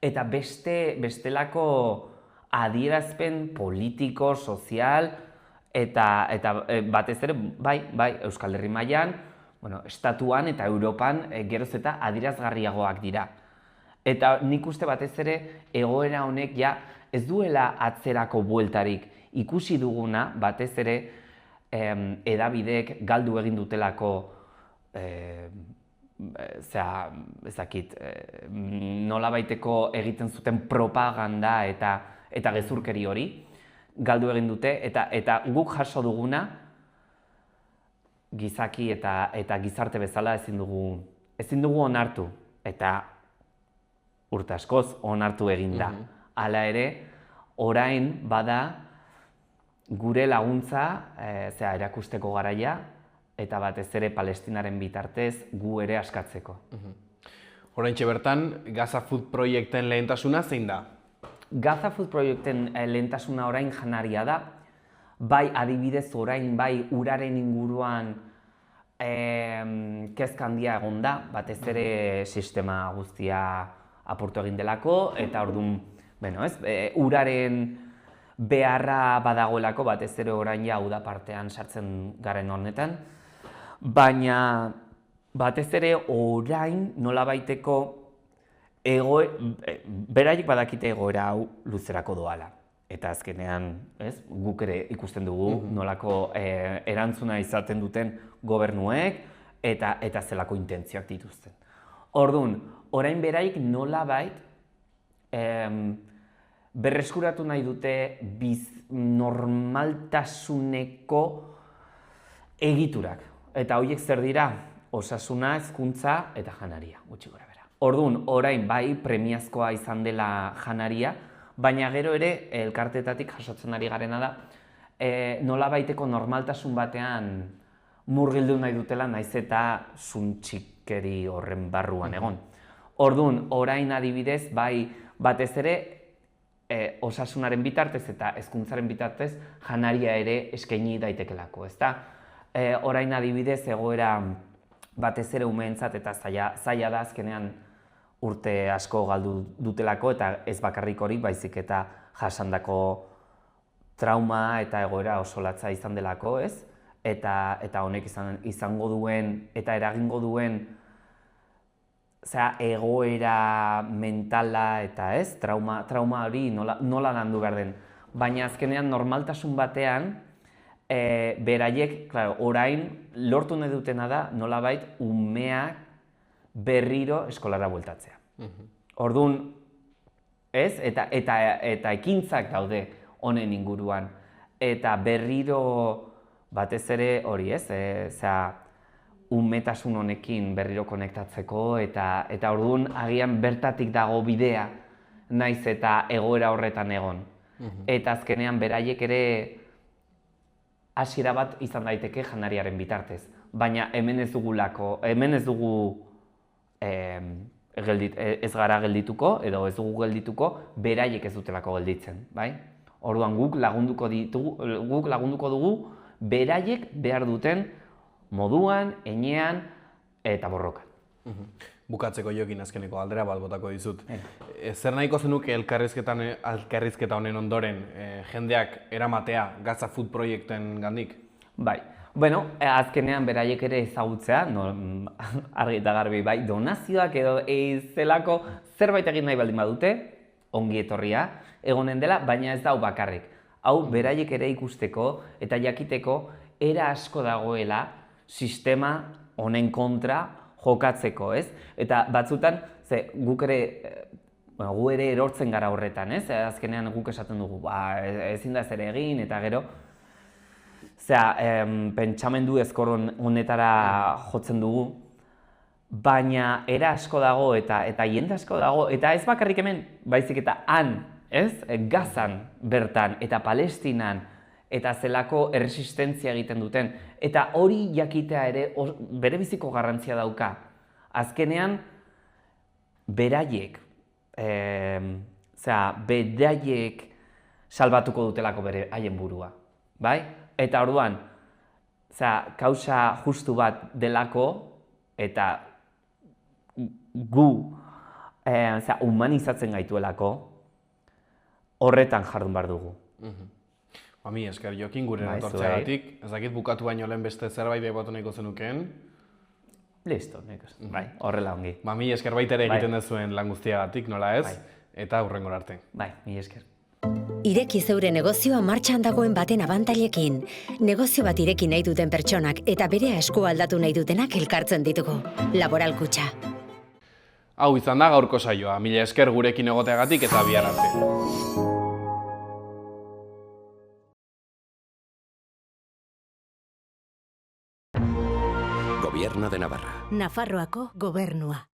eta bestelako adierazpen politiko, sozial, eta batez ere, bai, Euskal Herri mailan, estatuan eta Europan geroz eta adierazgarriagoak dira. Eta nik uste batez ere egoera honek ja ez duela atzerako bueltarik ikusi duguna batez ere hedabidek galdu egin dutelako nolabaiteko egiten zuten propaganda eta gezurkeri hori galdu egin dute eta guk jaso duguna gizaki eta gizarte bezala ezin dugu onartu eta urte askoz onartu egin da. Hala ere, orain bada gure laguntza erakusteko garaia eta batez ere Palestinaren bitartez gu ere askatzeko.
Oraintxe bertan, Gaza Food Proiekten lehentasuna zein da?
Gaza Food Proiekten lehentasuna orain janaria da. Bai adibidez orain bai uraren inguruan kezka handia egon da, batez ere sistema guztia apurtu egin delako, eta orduan, uraren beharra badagoelako, batez ere orain ja uda partean sartzen garen honetan, baina batez ere orain nolabaiteko beraiek badakite egoera hau luzerako doala. Eta azkenean, guk ere ikusten dugu nolako erantzuna izaten duten gobernuek eta zelako intentzioak dituzten. Orduan, orain beraiek nolabait berreskuratu nahi dute normaltasuneko egiturak. Eta horiek zer dira? Osasuna, hezkuntza eta janaria, gutxi gorabehera. Orduan, orain bai premiazkoa izan dela janaria, baina gero ere elkarteetatik jasotzen ari garena da nolabaiteko normaltasun batean murgildu nahi dutela naiz eta suntxikeri horren barruan egon. Orduan, orain adibidez, bai batez ere osasunaren bitartez eta hezkuntzaren bitartez janaria ere eskaini daitekelako, ezta? Orain adibidez egoera batez ere umeentzat eta zaila da azkenean urte asko galdu dutelako eta ez bakarrik hori, baizik eta jasandako trauma eta egoera oso latza izan delako, ez? Eta honek izango duen eta eragingo duen egoera mentala eta ez, trauma hori nola landu behar den. Baina azkenean normaltasun batean, beraiek, orain lortu nahi dutena da nolabait umeak berriro eskolara bueltatzea. Orduan, ez, eta ekintzak daude honen inguruan. Eta berriro batez ere hori, ez, umetasun honekin berriro konektatzeko eta orduan agian bertatik dago bidea naiz eta egoera horretan egon. Eta azkenean beraiek ere hasiera bat izan daiteke janariaren bitartez. Baina hemen ez dugu ez gara geldituko edo ez dugu geldituko beraiek ez dutelako gelditzen, bai? Orduan guk lagunduko dugu beraiek behar duten moduan, heinean eta borrokan.
Bukatzeko Jokin azkeneko galdera bat botako dizut. Zer nahiko zenuke elkarrizketa honen ondoren jendeak eramatea Gaza Food proiekten gandik?
Bai, bueno, azkenean beraiek ere ezagutzea, argi eta garbi bai, donazioak edo zelako zerbait egin nahi baldin badute, ongi etorria, egonen dela, baina ez da hau bakarrik. Hau beraiek ere ikusteko eta jakiteko era asko dagoela sistema honen kontra jokatzeko, ez? Eta batzutan, guk ere, gu ere erortzen gara horretan, ez? Azkenean guk esaten dugu, ezin da zer egin, eta gero, pentsamendu ezkor honetara jotzen dugu, baina era asko dago eta jende asko dago, eta ez bakarrik hemen, baizik eta han, ez? Gazan bertan eta Palestinan, eta zelako erresistentzia egiten duten. Eta hori jakitea ere bere biziko garrantzia dauka. Azkenean, beraiek salbatuko dutelako bere haien burua. Bai? Eta orduan, kausa justu bat delako, eta gu humanizatzen gaituelako, horretan jardun behar dugu.
Mi esker Jokin gure etortzeagatik, ez dakit bukatu baino lehen beste zerbait batu nahiko zenukeen.
Listo, bai, horrela ongi.
Mi esker baita ere egiten dezuen lan guztiagatik, nola ez, eta hurrengora arte.
Bai, mi esker.
Ireki zeure negozioa martxan dagoen baten abantailekin. Negozio bat ireki nahi duten pertsonak eta bere esku aldatu nahi dutenak elkartzen ditugu. Laboral Kutxa.
Hau izan da gaurko saioa, mila esker gurekin egoteagatik eta bihar arte.
Gobierno de Navarra.
Nafarroako gobernua.